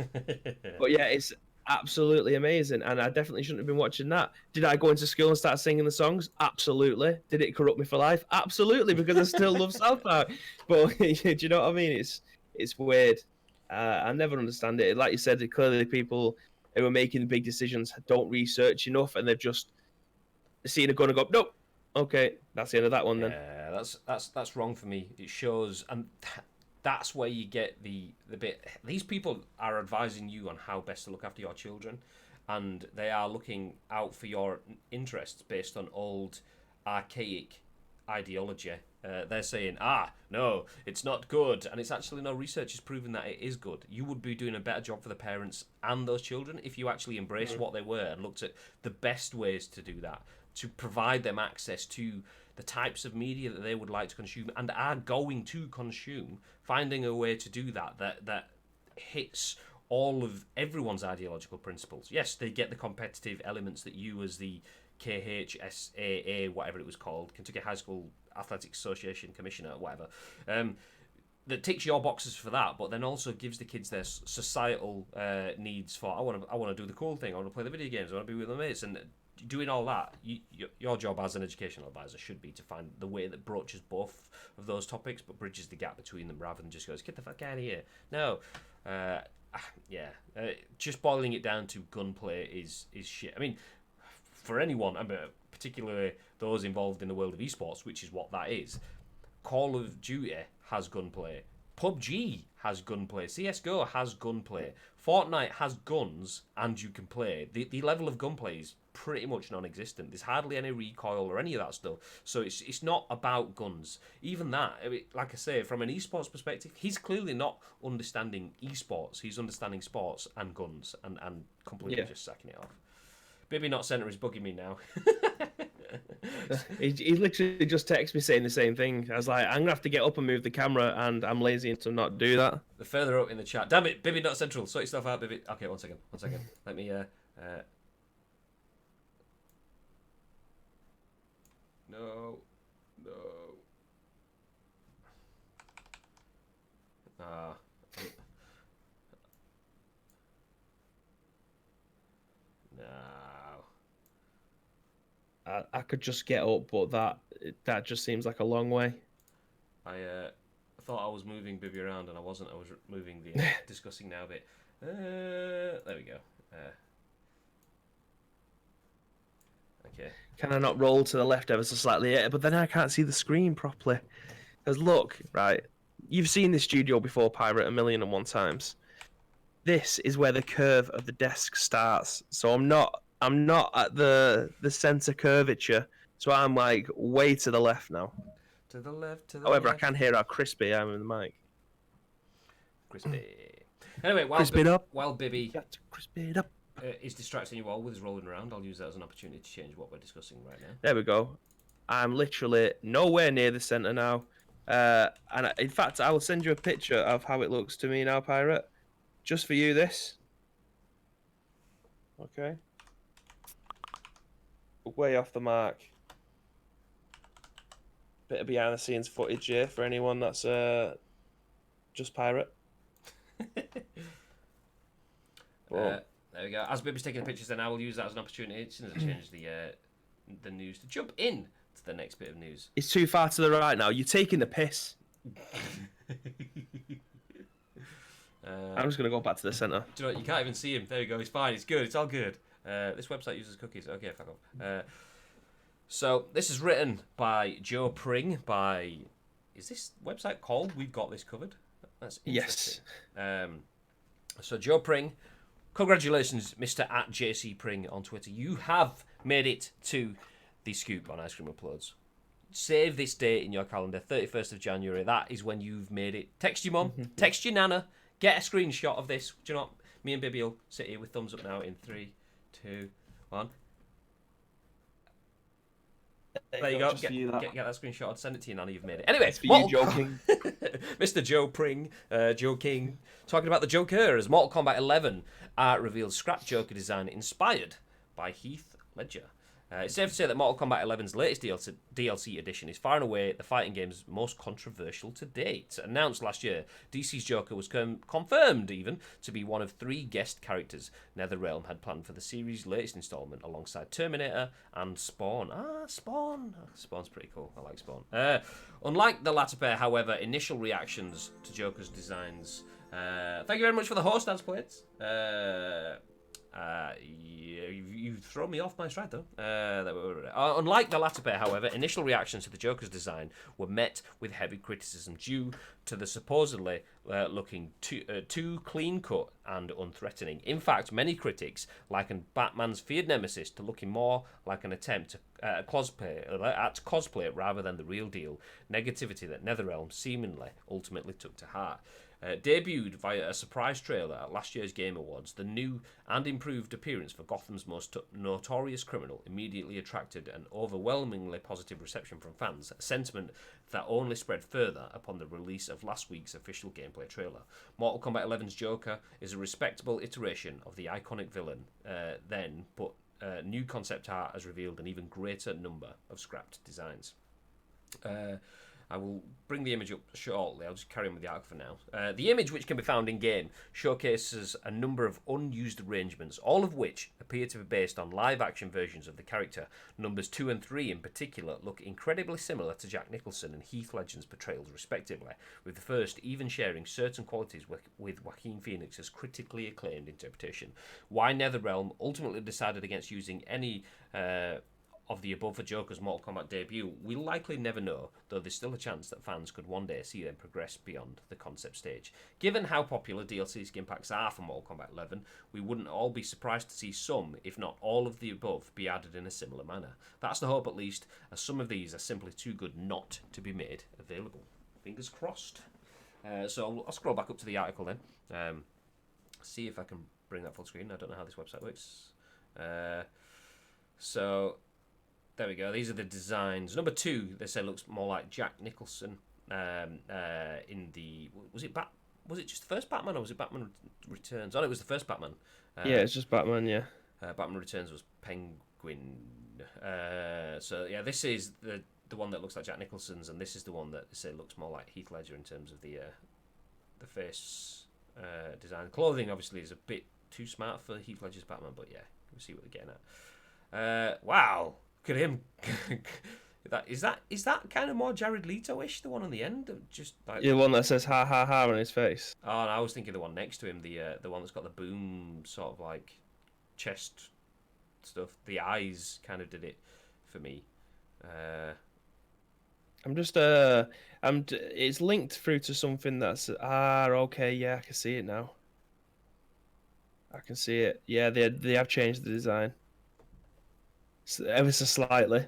Speaker 2: But yeah, it's absolutely amazing, and I definitely shouldn't have been watching that. Did I go into school and start singing the songs? Absolutely. Did it corrupt me for life? Absolutely, because I still love South Park. But do you know what I mean? It's weird. I never understand it. Like you said, clearly people who are making the big decisions don't research enough, and they've just seen a gun and go, nope, okay, that's the end of that one then.
Speaker 1: Yeah, that's wrong for me. It shows, and that's where you get the bit. These people are advising you on how best to look after your children, and they are looking out for your interests based on old, archaic ideology. They're saying, no, it's not good, and it's actually, no, research has proven that it is good. You would be doing a better job for the parents and those children if you actually embraced what they were and looked at the best ways to do that, to provide them access to the types of media that they would like to consume and are going to consume, finding a way to do that hits all of everyone's ideological principles. Yes, they get the competitive elements that you, as the KHSAA, whatever it was called, Kentucky High School Athletic Association Commissioner, whatever, that ticks your boxes for that, but then also gives the kids their societal needs for, I want to do the cool thing, I want to play the video games, I want to be with my mates, and doing all that, your job as an educational advisor should be to find the way that broaches both of those topics, but bridges the gap between them, rather than just goes, get the fuck out of here. No, just boiling it down to gunplay is shit. I mean, for anyone, particularly those involved in the world of esports, which is what that is, Call of Duty has gunplay. PUBG has gunplay. CSGO has gunplay. Fortnite has guns, and you can play. The level of gunplay is pretty much non-existent. There's hardly any recoil or any of that stuff. So it's not about guns. Even that, like I say, from an esports perspective, he's clearly not understanding esports. He's understanding sports and guns and completely just sacking it off. Baby Not Center is bugging me now.
Speaker 2: he literally just texted me saying the same thing. I was like, I'm gonna have to get up and move the camera, and I'm lazy to not do that.
Speaker 1: The further up in the chat. Damn it, Baby Not Central. Sort your stuff out, Baby. Okay, one second. Let me No.
Speaker 2: I could just get up, but that just seems like a long way.
Speaker 1: I thought I was moving Bibby around, and I wasn't. I was moving the discussing now bit. There we go. Okay.
Speaker 2: Can I not roll to the left ever so slightly? Yeah, but then I can't see the screen properly. Because look, right, you've seen this studio before, Pirate, 1,000,001 times. This is where the curve of the desk starts. So I'm not at the center curvature. So I'm like way to the left now.
Speaker 1: To the left.
Speaker 2: However, I can hear how crispy I am in the mic.
Speaker 1: Crispy. Anyway, while Bibby
Speaker 2: crisp it up.
Speaker 1: Is distracting you all with his rolling around, I'll use that as an opportunity to change what we're discussing right now.
Speaker 2: There we go. I'm literally nowhere near the center now. In fact, I will send you a picture of how it looks to me now, Pirate. Just for you, this. Okay. Way off the mark. Bit of behind the scenes footage here for anyone that's just Pirate.
Speaker 1: There we go. As Bibby's taking the pictures, then I will use that as an opportunity as soon as I change the news to jump in to the next bit of news.
Speaker 2: It's too far to the right now. You're taking the piss. I'm just gonna go back to the center.
Speaker 1: Do you know what? You can't even see him. There you go. He's fine. It's good. It's all good. This website uses cookies. Okay, fuck off. So this is written by Joe Pring. Is this website called We've Got This Covered? That's interesting.
Speaker 2: Yes.
Speaker 1: So Joe Pring, congratulations, Mr. @JCPring on Twitter. You have made it to the scoop on Ice Cream Uploads. Save this date in your calendar, 31st of January. That is when you've made it. Text your mum, text your nana, get a screenshot of this. Do you know what? Me and Bibby will sit here with thumbs up now in 3, 2, 1. There you go. Get that screenshot. Send it to your nana. You've made it. Anyway,
Speaker 2: you joking.
Speaker 1: Mr. Joe Pring, Joe King, talking about the Joker as Mortal Kombat 11 reveals scrap Joker design inspired by Heath Ledger. It's safe to say that Mortal Kombat 11's latest DLC edition is far and away the fighting game's most controversial to date. Announced last year, DC's Joker was confirmed even to be one of 3 guest characters NetherRealm had planned for the series' latest installment alongside Terminator and Spawn. Spawn! Spawn's pretty cool. I like Spawn. Unlike the latter pair, however, initial reactions to Joker's designs... thank you very much for the host, Asplates. You've thrown me off my stride, though. Unlike the latter pair, however, initial reactions to the Joker's design were met with heavy criticism due to the supposedly looking too clean-cut and unthreatening. In fact, many critics likened Batman's feared nemesis to looking more like an attempt at cosplay rather than the real deal, negativity that NetherRealm seemingly ultimately took to heart. Debuted via a surprise trailer at last year's Game Awards, the new and improved appearance for Gotham's most notorious criminal immediately attracted an overwhelmingly positive reception from fans, a sentiment that only spread further upon the release of last week's official gameplay trailer. Mortal Kombat 11's Joker is a respectable iteration of the iconic villain but new concept art has revealed an even greater number of scrapped designs. I will bring the image up shortly. I'll just carry on with the article for now. The image, which can be found in-game, showcases a number of unused arrangements, all of which appear to be based on live-action versions of the character. Numbers 2 and 3 in particular look incredibly similar to Jack Nicholson and Heath Ledger's portrayals, respectively, with the first even sharing certain qualities with Joaquin Phoenix's critically acclaimed interpretation. Why NetherRealm ultimately decided against using any of the above for Joker's Mortal Kombat debut, we'll likely never know, though there's still a chance that fans could one day see them progress beyond the concept stage. Given how popular DLC skin packs are for Mortal Kombat 11, we wouldn't all be surprised to see some, if not all of the above, be added in a similar manner. That's the hope at least, as some of these are simply too good not to be made available. Fingers crossed. So I'll scroll back up to the article then. See if I can bring that full screen. I don't know how this website works. So there we go. These are the designs. Number 2, they say looks more like Jack Nicholson in the... Was it just the first Batman, or was it Batman Returns? Oh, it was the first Batman.
Speaker 2: Yeah, it's just Batman, yeah.
Speaker 1: Batman Returns was Penguin. So yeah, this is the one that looks like Jack Nicholson's, and this is the one that they say looks more like Heath Ledger in terms of the face design. The clothing obviously is a bit too smart for Heath Ledger's Batman, but yeah, we'll see what they're getting at. Wow, look at him. Is that kind of more Jared Leto-ish, the one on the end? Just like
Speaker 2: the one that says ha ha ha on his face.
Speaker 1: Oh, and I was thinking the one next to him, the one that's got the boom sort of like chest stuff. The eyes kind of did it for me. It's linked through to something that's okay, yeah, I can see it now. I can see it. Yeah, they have changed the design ever so slightly.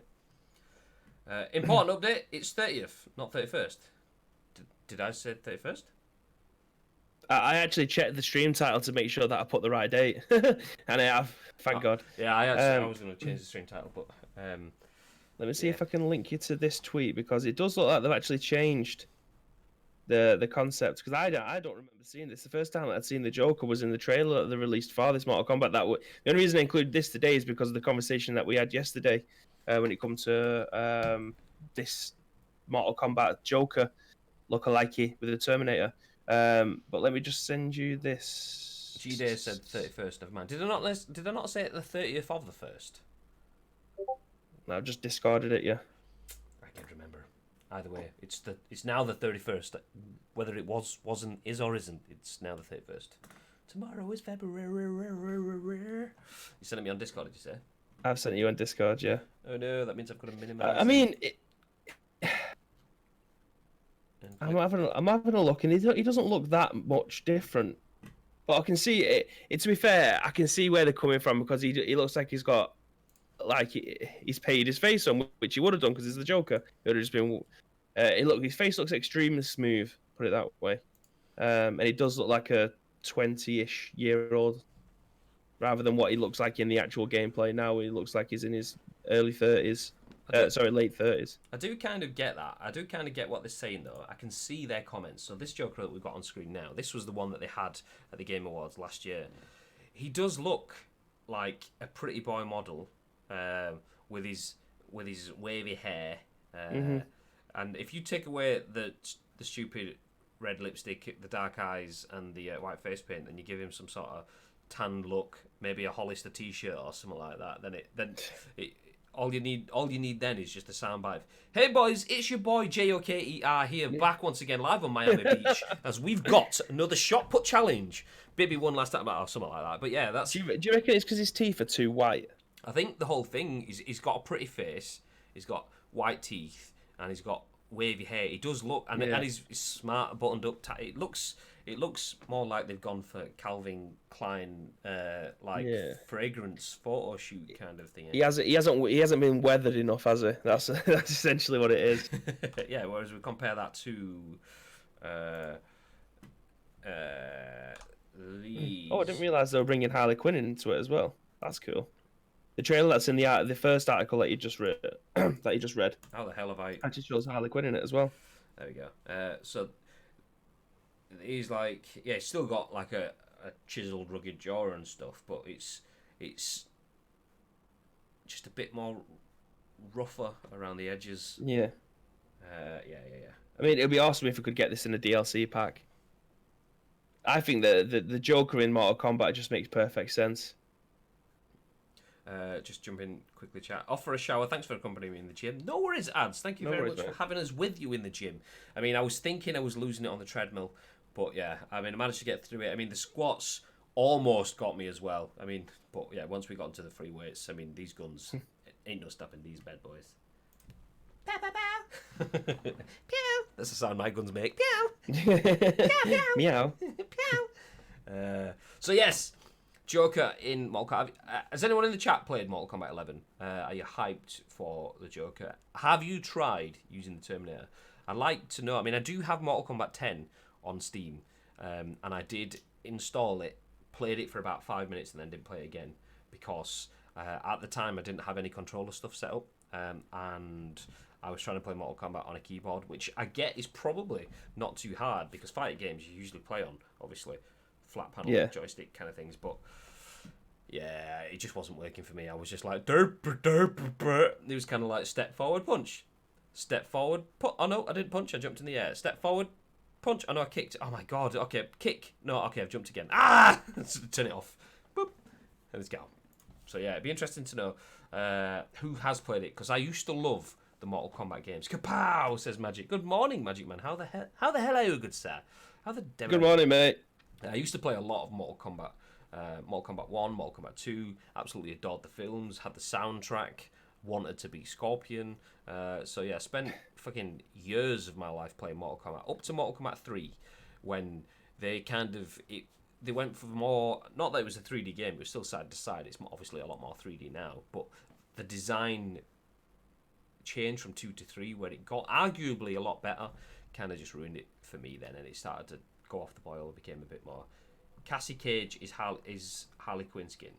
Speaker 1: Important update, it's 30th, not 31st. Did I say 31st?
Speaker 2: I actually checked the stream title to make sure that I put the right date, and I have, thank God.
Speaker 1: Yeah, I was going to change the stream title, but...
Speaker 2: let me see if I can link you to this tweet, because it does look like they've actually changed the concept, because I don't remember seeing this. The first time I'd seen the Joker was in the trailer that they released for this Mortal Kombat. The only reason I included this today is because of the conversation that we had yesterday when it comes to this Mortal Kombat Joker lookalike with the Terminator. But let me just send you this.
Speaker 1: G-Day said 31st of May. Did I not say it the 30th of the 1st?
Speaker 2: No, I've just discarded it, yeah.
Speaker 1: I can't remember. Either way, it's now the 31st. Whether it is or isn't, it's now the 31st. Tomorrow is February. You sent me on Discord, did you say?
Speaker 2: I've sent you on Discord, yeah.
Speaker 1: Oh no, that means I've got to minimize.
Speaker 2: I mean, I'm having a look, and he doesn't look that much different. But I can see it. To be fair, I can see where they're coming from, because he looks like he's got, like, he's painted his face on, which he would have done because he's the Joker. It would have just been. His face looks extremely smooth. Put it that way. And he does look like a 20-ish year old, rather than what he looks like in the actual gameplay. Now he looks like he's in his early 30s. Late 30s.
Speaker 1: I do kind of get that. I do kind of get what they're saying, though. I can see their comments. So this Joker that we've got on screen now, this was the one that they had at the Game Awards last year. He does look like a pretty boy model, with his wavy hair. And if you take away the stupid red lipstick, the dark eyes, and the white face paint, and you give him some sort of tanned look, maybe a Hollister t-shirt or something like that, then all you need then is just a soundbite. Hey boys, it's your boy JOKER here, back once again live on Miami Beach, as we've got another shot put challenge. Maybe one last time or something like that. But yeah, that's.
Speaker 2: Do you reckon it's because his teeth are too white?
Speaker 1: I think the whole thing is he's got a pretty face, he's got white teeth, and he's got wavy hair. He does look, and he's smart, buttoned up. It looks more like they've gone for Calvin Klein, fragrance photo shoot kind of thing.
Speaker 2: He hasn't been weathered enough, has he? That's essentially what it is.
Speaker 1: Yeah. Whereas we compare that to,
Speaker 2: Oh, I didn't realise they were bringing Harley Quinn into it as well. That's cool. The trailer that's in the first article that you just read,
Speaker 1: How the hell have I?
Speaker 2: Actually shows Harley Quinn in it as well.
Speaker 1: There we go. So he's like, yeah, he's still got like a chiseled, rugged jaw and stuff, but it's just a bit more rougher around the edges.
Speaker 2: Yeah.
Speaker 1: Yeah.
Speaker 2: I mean, it'd be awesome if we could get this in a DLC pack. I think the Joker in Mortal Kombat just makes perfect sense.
Speaker 1: Just jump in quickly, chat. Off for a shower. Thanks for accompanying me in the gym. No worries, ads. Thank you very much for having us with you in the gym. I mean, I was thinking I was losing it on the treadmill, but yeah, I mean, I managed to get through it. I mean, the squats almost got me as well. I mean, but yeah, once we got into the free weights, I mean, these guns Ain't no stopping these bad boys. Pow, pow, pow. Pew. That's the sound my guns make. Pew. Pew, pew.
Speaker 2: Meow.
Speaker 1: Pew. So yes, Joker in Mortal Kombat. Has anyone in the chat played Mortal Kombat 11? Are you hyped for the Joker? Have you tried using the Terminator? I'd like to know. I mean, I do have Mortal Kombat 10 on Steam, and I did install it, played it for about 5 minutes, and then didn't play it again because at the time I didn't have any controller stuff set up, and I was trying to play Mortal Kombat on a keyboard, which I get is probably not too hard because fighting games you usually play on, obviously, flat panel joystick kind of things, but yeah, it just wasn't working for me. I was just like, derp, derp, derp. It was kind of like step forward, punch. Step forward, oh no, I didn't punch, I jumped in the air. Step forward, punch, oh no, I kicked. Oh my god, okay, kick. No, okay, I've jumped again. Ah! Turn it off. Boop. And it's gone. So yeah, it'd be interesting to know who has played it, because I used to love the Mortal Kombat games. Kapow, says Magic. Good morning, Magic Man. How the hell are you, good sir? How the devil?
Speaker 2: Good morning, mate.
Speaker 1: I used to play a lot of Mortal Kombat. Mortal Kombat 1, Mortal Kombat 2. Absolutely adored the films. Had the soundtrack. Wanted to be Scorpion. So yeah, spent fucking years of my life playing Mortal Kombat. Up to Mortal Kombat 3, when they kind of... They went for more... Not that it was a 3D game. It was still side to side. It's obviously a lot more 3D now. But the design changed from 2 to 3, where it got arguably a lot better. Kind of just ruined it for me then, and it started to go off the boil. It became a bit more... Cassie Cage is Harley Quinn skin.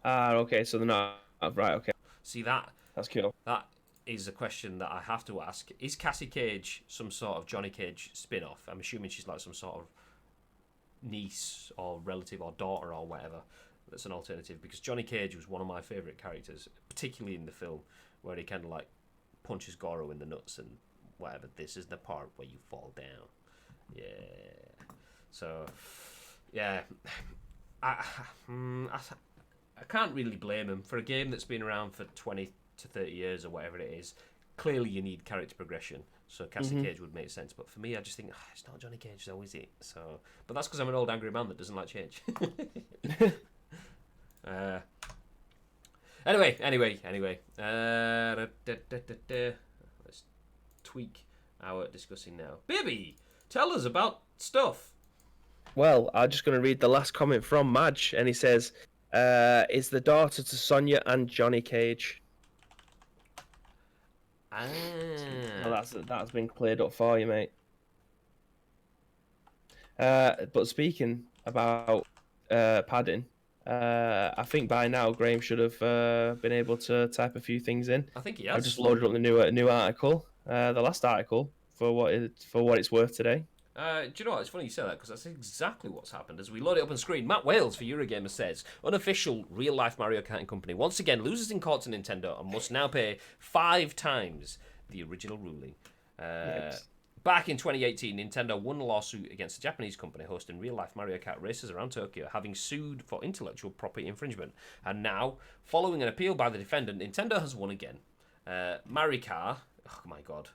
Speaker 2: Okay, so they're not... Right, okay.
Speaker 1: See, that's
Speaker 2: cool.
Speaker 1: That is a question that I have to ask. Is Cassie Cage some sort of Johnny Cage spin-off? I'm assuming she's like some sort of niece or relative or daughter or whatever. That's an alternative, because Johnny Cage was one of my favourite characters, particularly in the film, where he kind of like punches Goro in the nuts and whatever. This is the part where you fall down. Yeah. So, yeah. I can't really blame him for a game that's been around for 20 to 30 years or whatever it is. Clearly, you need character progression, so Cassie Cage would make sense. But for me, I just think it's not Johnny Cage, though, is it? So, but that's because I'm an old angry man that doesn't like change. Anyway. Let's tweak our discussing now. Baby, tell us about stuff.
Speaker 2: Well, I'm just going to read the last comment from Madge, and he says, is the daughter to Sonya and Johnny Cage. Well, that's been cleared up for you, mate. But speaking about padding, I think by now Graham should have been able to type a few things in.
Speaker 1: I think he has.
Speaker 2: I've just loaded up the new article, the last article for what it's worth today.
Speaker 1: Do you know what? It's funny you say that, because that's exactly what's happened. As we load it up on screen, Matt Wales for Eurogamer says, Unofficial real-life Mario Karting company once again loses in court to Nintendo and must now pay 5 times the original ruling. Back in 2018, Nintendo won a lawsuit against a Japanese company hosting real-life Mario Kart races around Tokyo, having sued for intellectual property infringement. And now, following an appeal by the defendant, Nintendo has won again. Mario Kart... Oh, my God.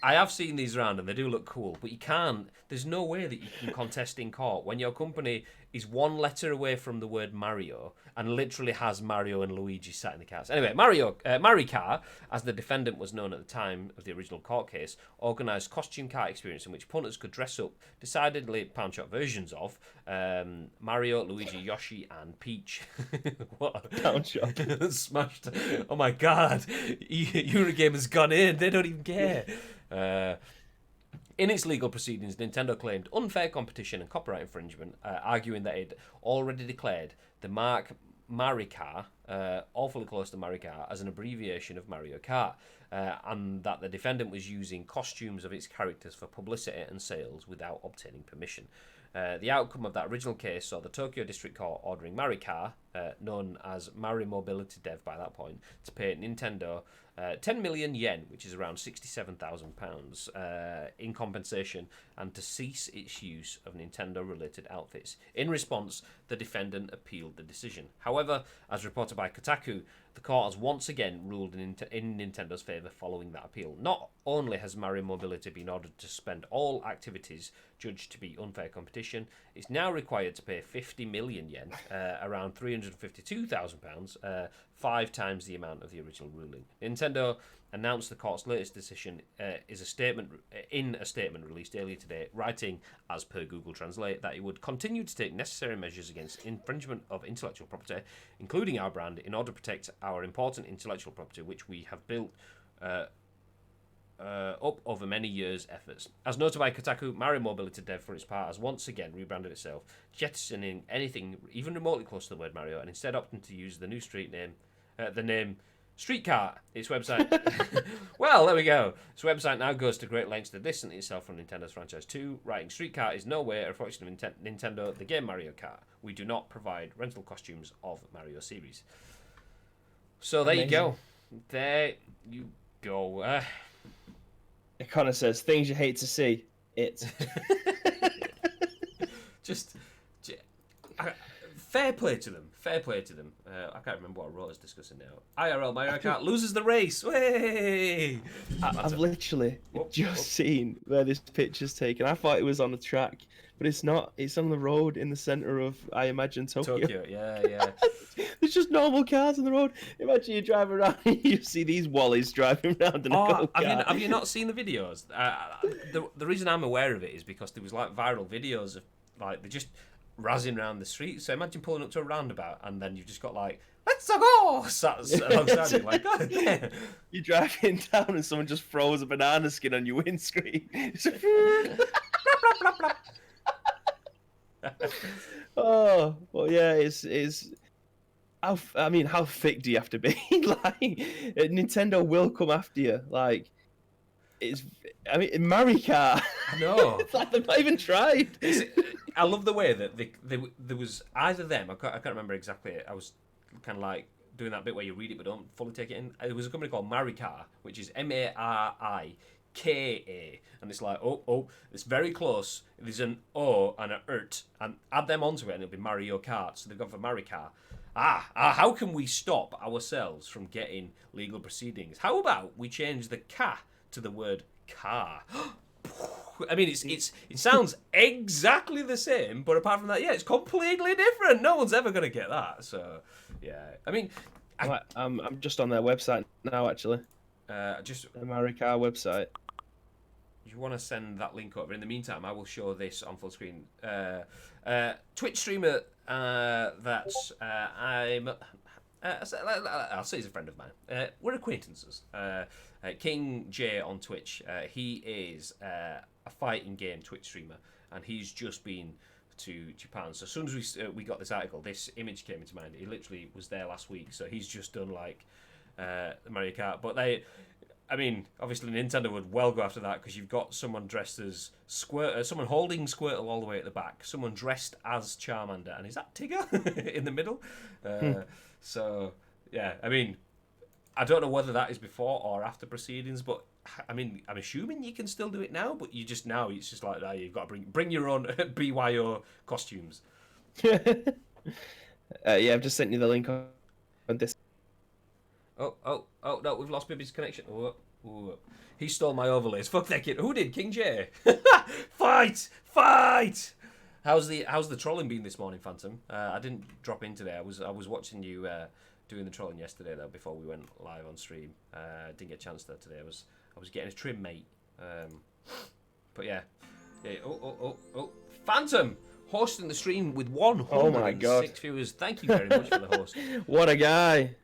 Speaker 1: I have seen these around and they do look cool, but you can't. There's no way that you can contest in court when your company is one letter away from the word Mario and literally has Mario and Luigi sat in the cars. Anyway, Mario Kart, as the defendant was known at the time of the original court case, organised costume kart experience in which punters could dress up decidedly pound shot versions of Mario, Luigi, Yoshi, and Peach. What?
Speaker 2: Pound shot.
Speaker 1: Smashed. Oh my God. Eurogamer's gone in. They don't even care. In its legal proceedings, Nintendo claimed unfair competition and copyright infringement, arguing that it already declared the mark Maricar, awfully close to Maricar, as an abbreviation of Mario Kart, and that the defendant was using costumes of its characters for publicity and sales without obtaining permission. The outcome of that original case saw the Tokyo District Court ordering Maricar, known as Mario Mobility Dev by that point, to pay Nintendo 10 million yen, which is around £67,000, in compensation, and to cease its use of Nintendo-related outfits. In response, the defendant appealed the decision. However, as reported by Kotaku, the court has once again ruled in Nintendo's favour following that appeal. Not only has Mario Mobility been ordered to suspend all activities judged to be unfair competition, it's now required to pay 50 million yen, around £352,000, 5 times the amount of the original ruling. Nintendo announced the court's latest decision in a statement released earlier today, writing, as per Google Translate, that it would continue to take necessary measures against infringement of intellectual property, including our brand, in order to protect our important intellectual property, which we have built up over many years' efforts. As noted by Kotaku, Mario Mobility Dev, for its part, has once again rebranded itself, jettisoning anything even remotely close to the word Mario, and instead opting to use the new the name Streetcar. Its website. Well, there we go. Its website now goes to great lengths to distance itself from Nintendo's franchise 2, writing, Streetcar is no way a reflection of Nintendo, the game Mario Kart. We do not provide rental costumes of Mario series. So there you go. There you go.
Speaker 2: It kind of says things you hate to see. It's
Speaker 1: just fair play to them. Fair play to them. I can't remember what I wrote as discussing now. IRL Mario Kart loses the race. Way!
Speaker 2: I've literally just seen where this picture's taken. I thought it was on a track, but it's not. It's on the road in the centre of, I imagine, Tokyo.
Speaker 1: Yeah.
Speaker 2: There's just normal cars on the road. Imagine you drive around and you see these wallies driving around in a go-kart.
Speaker 1: Have you not seen the videos? The reason I'm aware of it is because there was like viral videos of like they just razzing around the street. So imagine pulling up to a roundabout and then you've just got like, let's go! Sat alongside you, like, oh, yeah.
Speaker 2: You're driving down and someone just throws a banana skin on your windscreen. Oh, well, yeah, it's. How thick do you have to be? Like, Nintendo will come after you. Like, Mario Kart.
Speaker 1: I know.
Speaker 2: It's like they've not even tried.
Speaker 1: I love the way that there was either them. I can't remember exactly. I was kind of like doing that bit where you read it but don't fully take it in. There was a company called Marika, which is Marika, and it's like it's very close. There's an O and an ert, and add them onto it, and it'll be Mario Kart. So they've gone for Marika. How can we stop ourselves from getting legal proceedings? How about we change the ka to the word car? I mean, it sounds exactly the same, but apart from that, yeah, it's completely different. No one's ever gonna get that. So, yeah, I mean,
Speaker 2: I'm just on their website now, actually.
Speaker 1: Just
Speaker 2: the Mario Kart website.
Speaker 1: You want to send that link over? In the meantime, I will show this on full screen. Twitch streamer that I'll say he's a friend of mine. We're acquaintances. King J on Twitch. He is a fighting game Twitch streamer, and he's just been to Japan. So as soon as we got this article, this image came into mind. He literally was there last week, so he's just done like Mario Kart. But obviously Nintendo would well go after that because you've got someone dressed as Squirtle, someone holding Squirtle all the way at the back, someone dressed as Charmander, and is that Tigger in the middle? So, yeah, I don't know whether that is before or after proceedings, but I'm assuming you can still do it now, but it's just like, you've got to bring your own BYO costumes.
Speaker 2: Yeah, I've just sent you the link on this.
Speaker 1: Oh, no, we've lost Bibby's connection. Oh. He stole my overlays. Fuck that kid. Who did? King J? Fight! How's the trolling been this morning, Phantom? I didn't drop in today. I was watching you doing the trolling yesterday though before we went live on stream. Didn't get a chance though today. I was getting a trim, mate. But yeah. Oh, Phantom hosting the stream with 106 viewers. Thank you very much for the host.
Speaker 2: What a guy.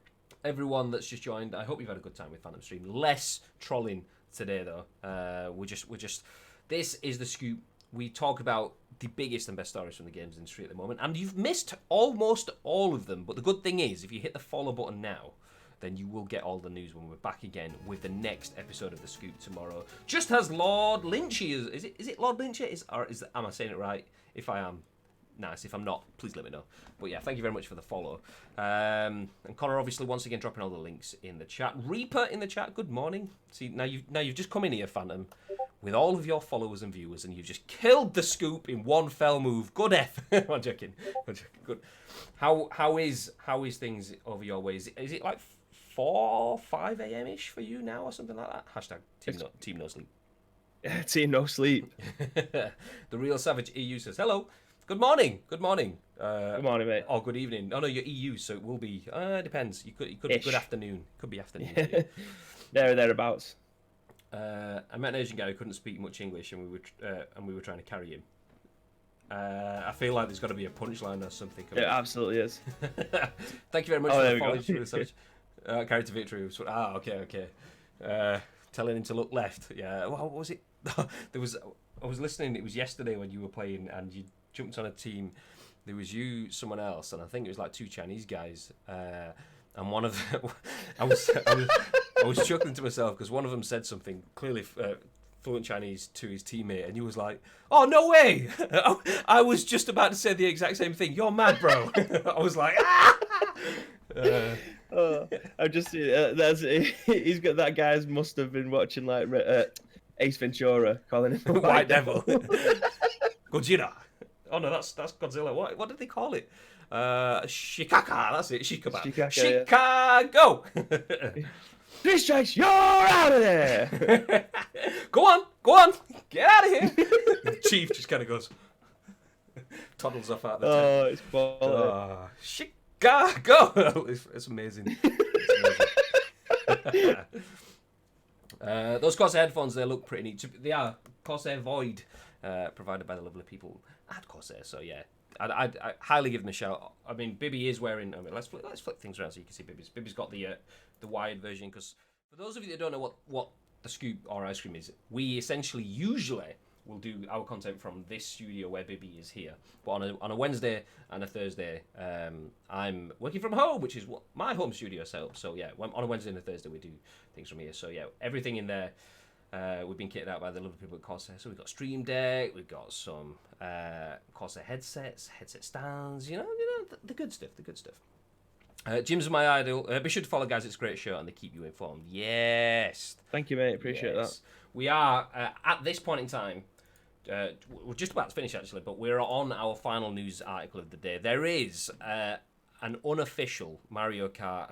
Speaker 1: Everyone that's just joined, I hope you've had a good time with Phantom Stream. Less trolling today though. We're just this is the scoop. We talk about the biggest and best stories from the games industry at the moment, and you've missed almost all of them. But the good thing is, if you hit the follow button now, then you will get all the news when we're back again with the next episode of the Scoop tomorrow. Just as Lord Lynchy is it Lord Lynchy? Am I saying it right? If I am, nice. If I'm not, please let me know. But yeah, thank you very much for the follow. And Connor, obviously, once again, dropping all the links in the chat. Reaper in the chat, good morning. See, now you've just come in here, Phantom, with all of your followers and viewers, and you've just killed the scoop in one fell move. Good F. I'm joking. Good. How is things over your way? Is it like 5 a.m. ish for you now or something like that? Hashtag team no sleep.
Speaker 2: Team no sleep.
Speaker 1: The real savage EU says hello. Good morning. Good morning,
Speaker 2: mate.
Speaker 1: Or good evening. Oh no, you're EU, so it will be. It depends. You could be good afternoon. Could be afternoon.
Speaker 2: Yeah. Thereabouts.
Speaker 1: I met an Asian guy who couldn't speak much English, and we were trying to carry him. I feel like there's got to be a punchline or something.
Speaker 2: It absolutely is.
Speaker 1: Thank you very much for the follow. Carry to victory. Okay. Telling him to look left. Yeah. What was it? I was listening. It was yesterday when you were playing, and you jumped on a team. There was you, someone else, and I think it was like 2 Chinese guys. And one of them, I was chuckling to myself because one of them said something clearly fluent Chinese to his teammate, and he was like, "Oh no way! I was just about to say the exact same thing. You're mad, bro." I was like, "Ah!"
Speaker 2: I've just he's got that guy's must have been watching like Ace Ventura, calling him
Speaker 1: the White Devil. Godzilla. Oh no, that's Godzilla. What did they call it? Shikaka. That's it. Shikaba. Chicago.
Speaker 2: Yeah. 3 strikes, you're out of there.
Speaker 1: Go on, get out of here. The chief just kind of goes, toddles off out the tent.
Speaker 2: Oh, it's quality.
Speaker 1: Chicago. It's amazing. Those Corsair headphones, they look pretty neat. They are Corsair Void, provided by the lovely people at Corsair. So yeah, I'd highly give them a shout. I mean, Bibby is wearing. I mean, let's flip things around so you can see Bibby's. Bibby's got the wired version, because for those of you that don't know what the scoop or ice cream is, we essentially usually will do our content from this studio where Bibby is here. But on a Wednesday and a Thursday, I'm working from home, which is what my home studio setup. So yeah, on a Wednesday and a Thursday we do things from here. So yeah, everything in there. We've been kitted out by the lovely people at Corsair. So we've got Stream Deck, we've got some Corsair headset stands, the good stuff, Jim's my idol. Be sure to follow, guys. It's a great show and they keep you informed. Yes.
Speaker 2: Thank you, mate. Appreciate that.
Speaker 1: We are, at this point in time, we're just about to finish actually, but we're on our final news article of the day. There is an unofficial Mario Kart,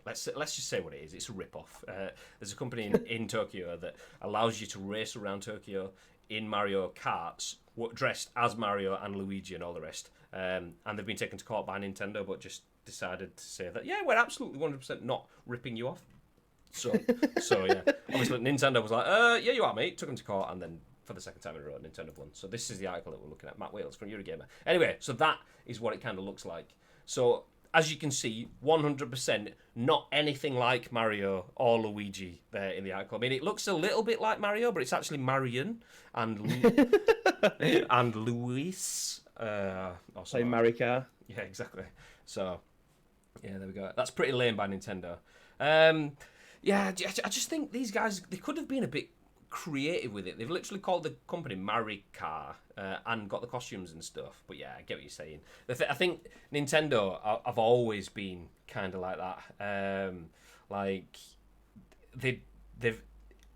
Speaker 1: let's just say what it is. It's a rip-off. There's a company in Tokyo that allows you to race around Tokyo in Mario Karts, dressed as Mario and Luigi and all the rest. And they've been taken to court by Nintendo, but just decided to say that, yeah, we're absolutely 100% not ripping you off. So yeah. Obviously, Nintendo was like, yeah, you are, mate. Took them to court, and then for the second time in a row, Nintendo won. So this is the article that we're looking at. Matt Wales from Eurogamer. Anyway, so that is what it kind of looks like. So as you can see, 100% not anything like Mario or Luigi there in the article. I mean, it looks a little bit like Mario, but it's actually Marion and and Luis.
Speaker 2: Play Mario Kart.
Speaker 1: Yeah, exactly. So, yeah, there we go. That's pretty lame by Nintendo. Yeah, I just think these guys, they could have been a bit creative with it. They've literally called the company Maricar and got the costumes and stuff. But yeah, I get what you're saying. I think Nintendo have always been kind of like that. Like they've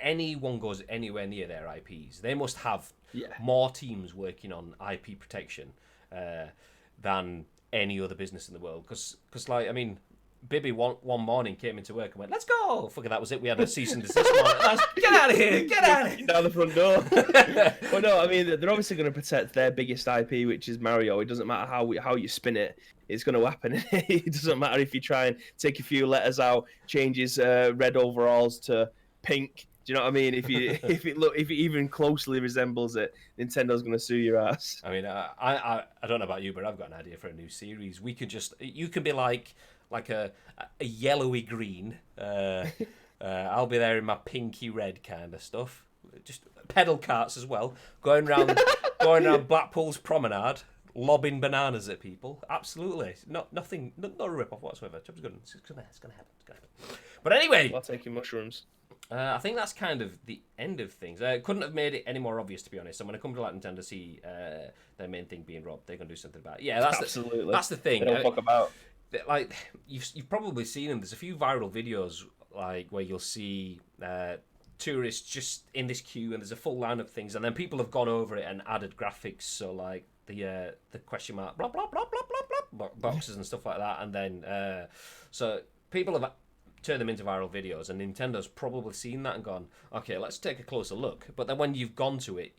Speaker 1: anyone goes anywhere near their IPs, they must have more teams working on IP protection than any other business in the world. Because like, I mean, Bibby one morning came into work and went, "Let's go!" Fucking that was it. We had a cease and desist warrant. Get out of here! Get out of here!
Speaker 2: Down the front door. Well, no, I mean, they're obviously going to protect their biggest IP, which is Mario. It doesn't matter how you spin it; it's going to happen. It doesn't matter if you try and take a few letters out, changes red overalls to pink. Do you know what I mean? If it even closely resembles it, Nintendo's going to sue your ass.
Speaker 1: I mean, I don't know about you, but I've got an idea for a new series. You can be like a yellowy green. I'll be there in my pinky red kind of stuff. Just pedal carts as well, going around Blackpool's promenade, lobbing bananas at people. Absolutely, not a rip off whatsoever. It's gonna happen. But anyway,
Speaker 2: while taking mushrooms.
Speaker 1: I think that's kind of the end of things. Couldn't have made it any more obvious, to be honest. And when I come to like Nintendo, see their main thing being robbed, they're gonna do something about it. Yeah,
Speaker 2: Absolutely.
Speaker 1: That's the thing.
Speaker 2: They don't fuck about.
Speaker 1: Like you've probably seen them. There's a few viral videos like where you'll see tourists just in this queue, and there's a full line of things, and then people have gone over it and added graphics. So like the question mark blah blah blah blah blah blah boxes and stuff like that, and then so people have turn them into viral videos, and Nintendo's probably seen that and gone, okay, let's take a closer look. But then when you've gone to it,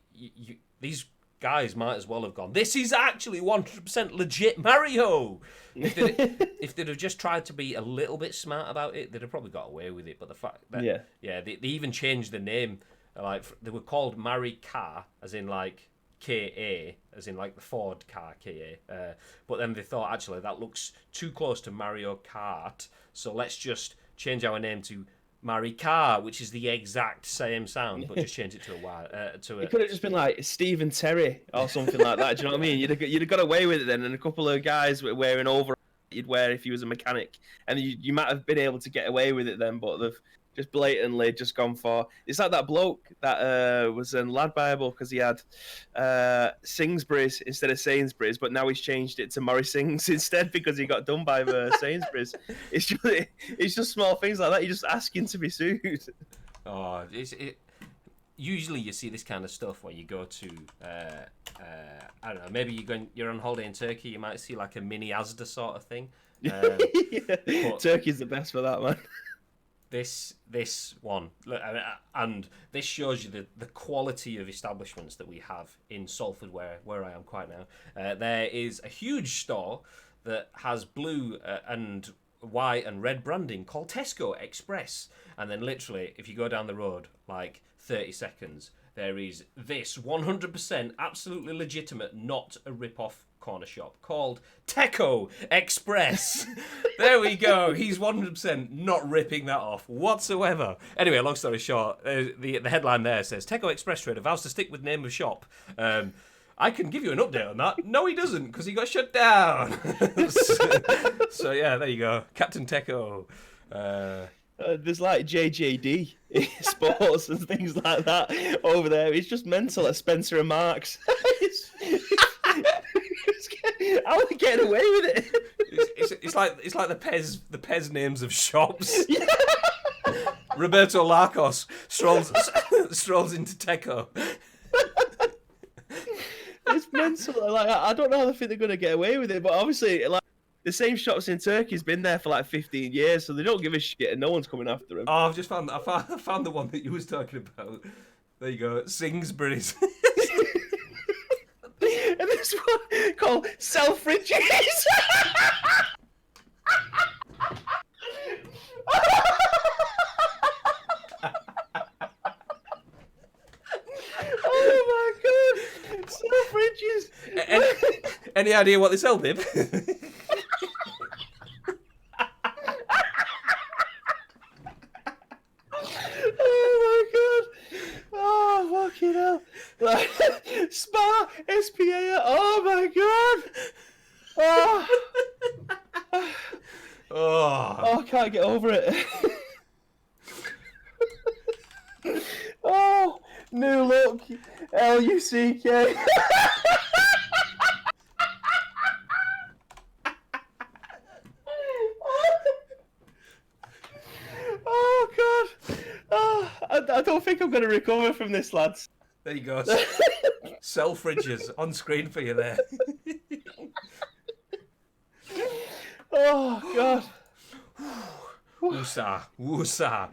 Speaker 1: these guys might as well have gone, this is actually 100% legit Mario. If they'd have just tried to be a little bit smart about it, they'd have probably got away with it. But the fact that they even changed the name, like they were called Mario Car, as in like KA, as in like the Ford car KA. But then they thought, actually, that looks too close to Mario Kart, so let's just change our name to Mario Car, which is the exact same sound, but just change it to a Y. It
Speaker 2: could have just been like Stephen Terry or something like that. Do you know what I mean? You'd have got away with it then, and a couple of guys were wearing over you'd wear if you was a mechanic, and you might have been able to get away with it then, but they've just blatantly just gone for. It's like that bloke that was in Lad Bible because he had Singsbury's instead of Sainsbury's, but now he's changed it to Murray Sings instead because he got done by Sainsbury's. It's just small things like that. You're just asking to be sued.
Speaker 1: Oh, usually you see this kind of stuff where you go to I don't know, maybe you're on holiday in Turkey, you might see like a mini Asda sort of thing.
Speaker 2: Turkey's the best for that, man.
Speaker 1: This one, and this shows you the quality of establishments that we have in Salford, where I am quite now. There is a huge store that has blue and white and red branding called Tesco Express, and then literally, if you go down the road like 30 seconds, there is this 100% absolutely legitimate, not a rip-off corner shop called Teco Express. There we go. He's 100% not ripping that off whatsoever. Anyway, long story short, the headline there says Teco Express trader vows to stick with name of shop. I can give you an update on that. No, he doesn't, because he got shut down. So yeah, there you go, Captain Teco.
Speaker 2: There's like JJD Esports and things like that over there. It's just mental at Spencer and Mark's. How are they getting away with it?
Speaker 1: It's like the Pez names of shops. Yeah. Roberto Larcos strolls into Teco.
Speaker 2: It's mental. Like I don't know how they think they're going to get away with it, but obviously, like the same shops in Turkey's been there for like 15 years, so they don't give a shit, and no one's coming after them.
Speaker 1: Oh, I've just found the one that you was talking about. There you go, Singsbury's.
Speaker 2: And this one called Selfridges. Oh my god, Selfridges.
Speaker 1: Any idea what they sell, Bib?
Speaker 2: Fucking hell. Like, Spa, SPA, oh my god. Oh, I can't get over it. Oh, new look, LUCK. Oh god. Oh, I don't think I'm going to recover from this, lads.
Speaker 1: There you go. Selfridges on screen for you there.
Speaker 2: Oh god.
Speaker 1: Woosah.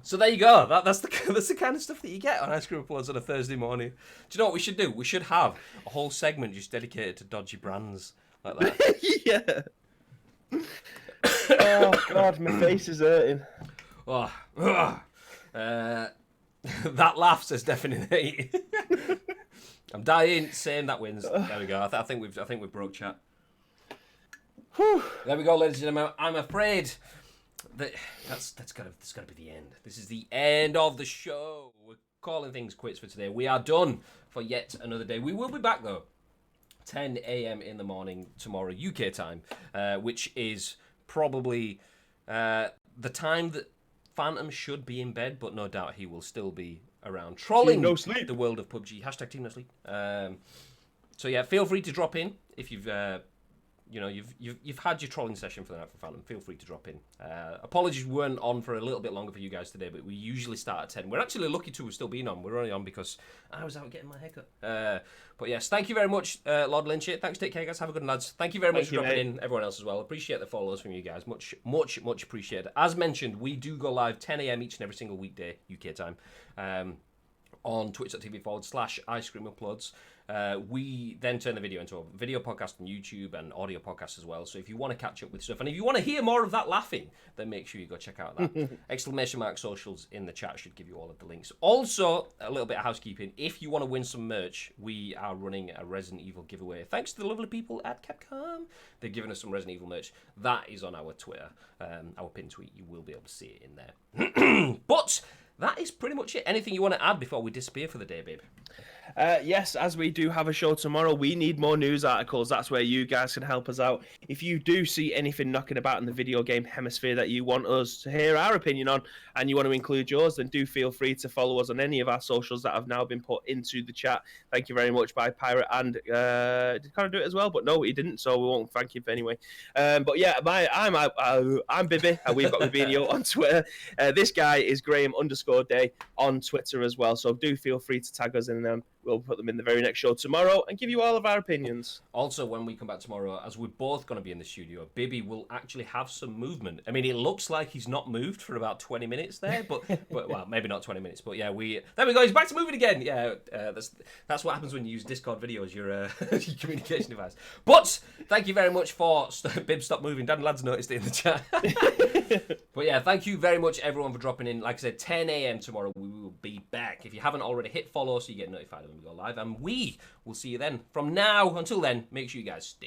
Speaker 1: So there you go. That's the kind of stuff that you get on Ice Cream Reports on a Thursday morning. Do you know what we should do? We should have a whole segment just dedicated to dodgy brands like
Speaker 2: that. Yeah. Oh god, my face is hurting.
Speaker 1: That laugh says definitely. I'm dying. Same, that wins. There we go. I think we've broke chat.
Speaker 2: Whew.
Speaker 1: There we go, ladies and gentlemen. I'm afraid that's gotta be the end. This is the end of the show. We're calling things quits for today. We are done for yet another day. We will be back though, 10 a.m. in the morning tomorrow UK time, which is probably the time that Phantom should be in bed, but no doubt he will still be around trolling the world of PUBG. Hashtag Team No Sleep. So yeah, feel free to drop in if you've you've had your trolling session for the night for Phantom. Feel free to drop in. Apologies we weren't on for a little bit longer for you guys today, but we usually start at 10. We're actually lucky to have still been on. We're only on because I was out getting my haircut. But yes, thank you very much, Lord Lynch. Thanks, take care, guys. Have a good one, lads. Thank you very much for dropping in, everyone else as well. Appreciate the follows from you guys. Much appreciated. As mentioned, we do go live 10 a.m. each and every single weekday, UK time, on twitch.tv/Ice Cream Uploads. We then turn the video into a video podcast on YouTube and audio podcast as well. So if you want to catch up with stuff, and if you want to hear more of that laughing, then make sure you go check out that. Exclamation mark socials in the chat should give you all of the links. Also, a little bit of housekeeping. If you want to win some merch, we are running a Resident Evil giveaway. Thanks to the lovely people at Capcom. They've given us some Resident Evil merch. That is on our Twitter, our pin tweet. You will be able to see it in there. But that is pretty much it. Anything you want to add before we disappear for the day, babe?
Speaker 2: Yes, as we do have a show tomorrow, we need more news articles. That's where you guys can help us out. If you do see anything knocking about in the video game hemisphere that you want us to hear our opinion on, and you want to include yours, then do feel free to follow us on any of our socials that have now been put into the chat. Thank you very much by Pirate, and did Connor do it as well? But no, he didn't, so we won't thank him anyway. But yeah, I'm Bibby, and we've got Rubinho on Twitter. This guy is Graham_Day on Twitter as well, so do feel free to tag us in them. We'll put them in the very next show tomorrow and give you all of our opinions.
Speaker 1: Also, when we come back tomorrow, as we're both going to be in the studio, Bibby will actually have some movement. I mean, it looks like he's not moved for about 20 minutes there, but well, maybe not 20 minutes, but yeah, there we go. He's back to moving again. Yeah, that's what happens when you use Discord video as your communication device. But thank you very much for Bib, stop moving. Dan Lads noticed it in the chat. But yeah, thank you very much, everyone, for dropping in. Like I said, 10 a.m. tomorrow, we will be back. If you haven't already, hit follow so you get notified when we go live, and we will see you then. From now until then, make sure you guys stay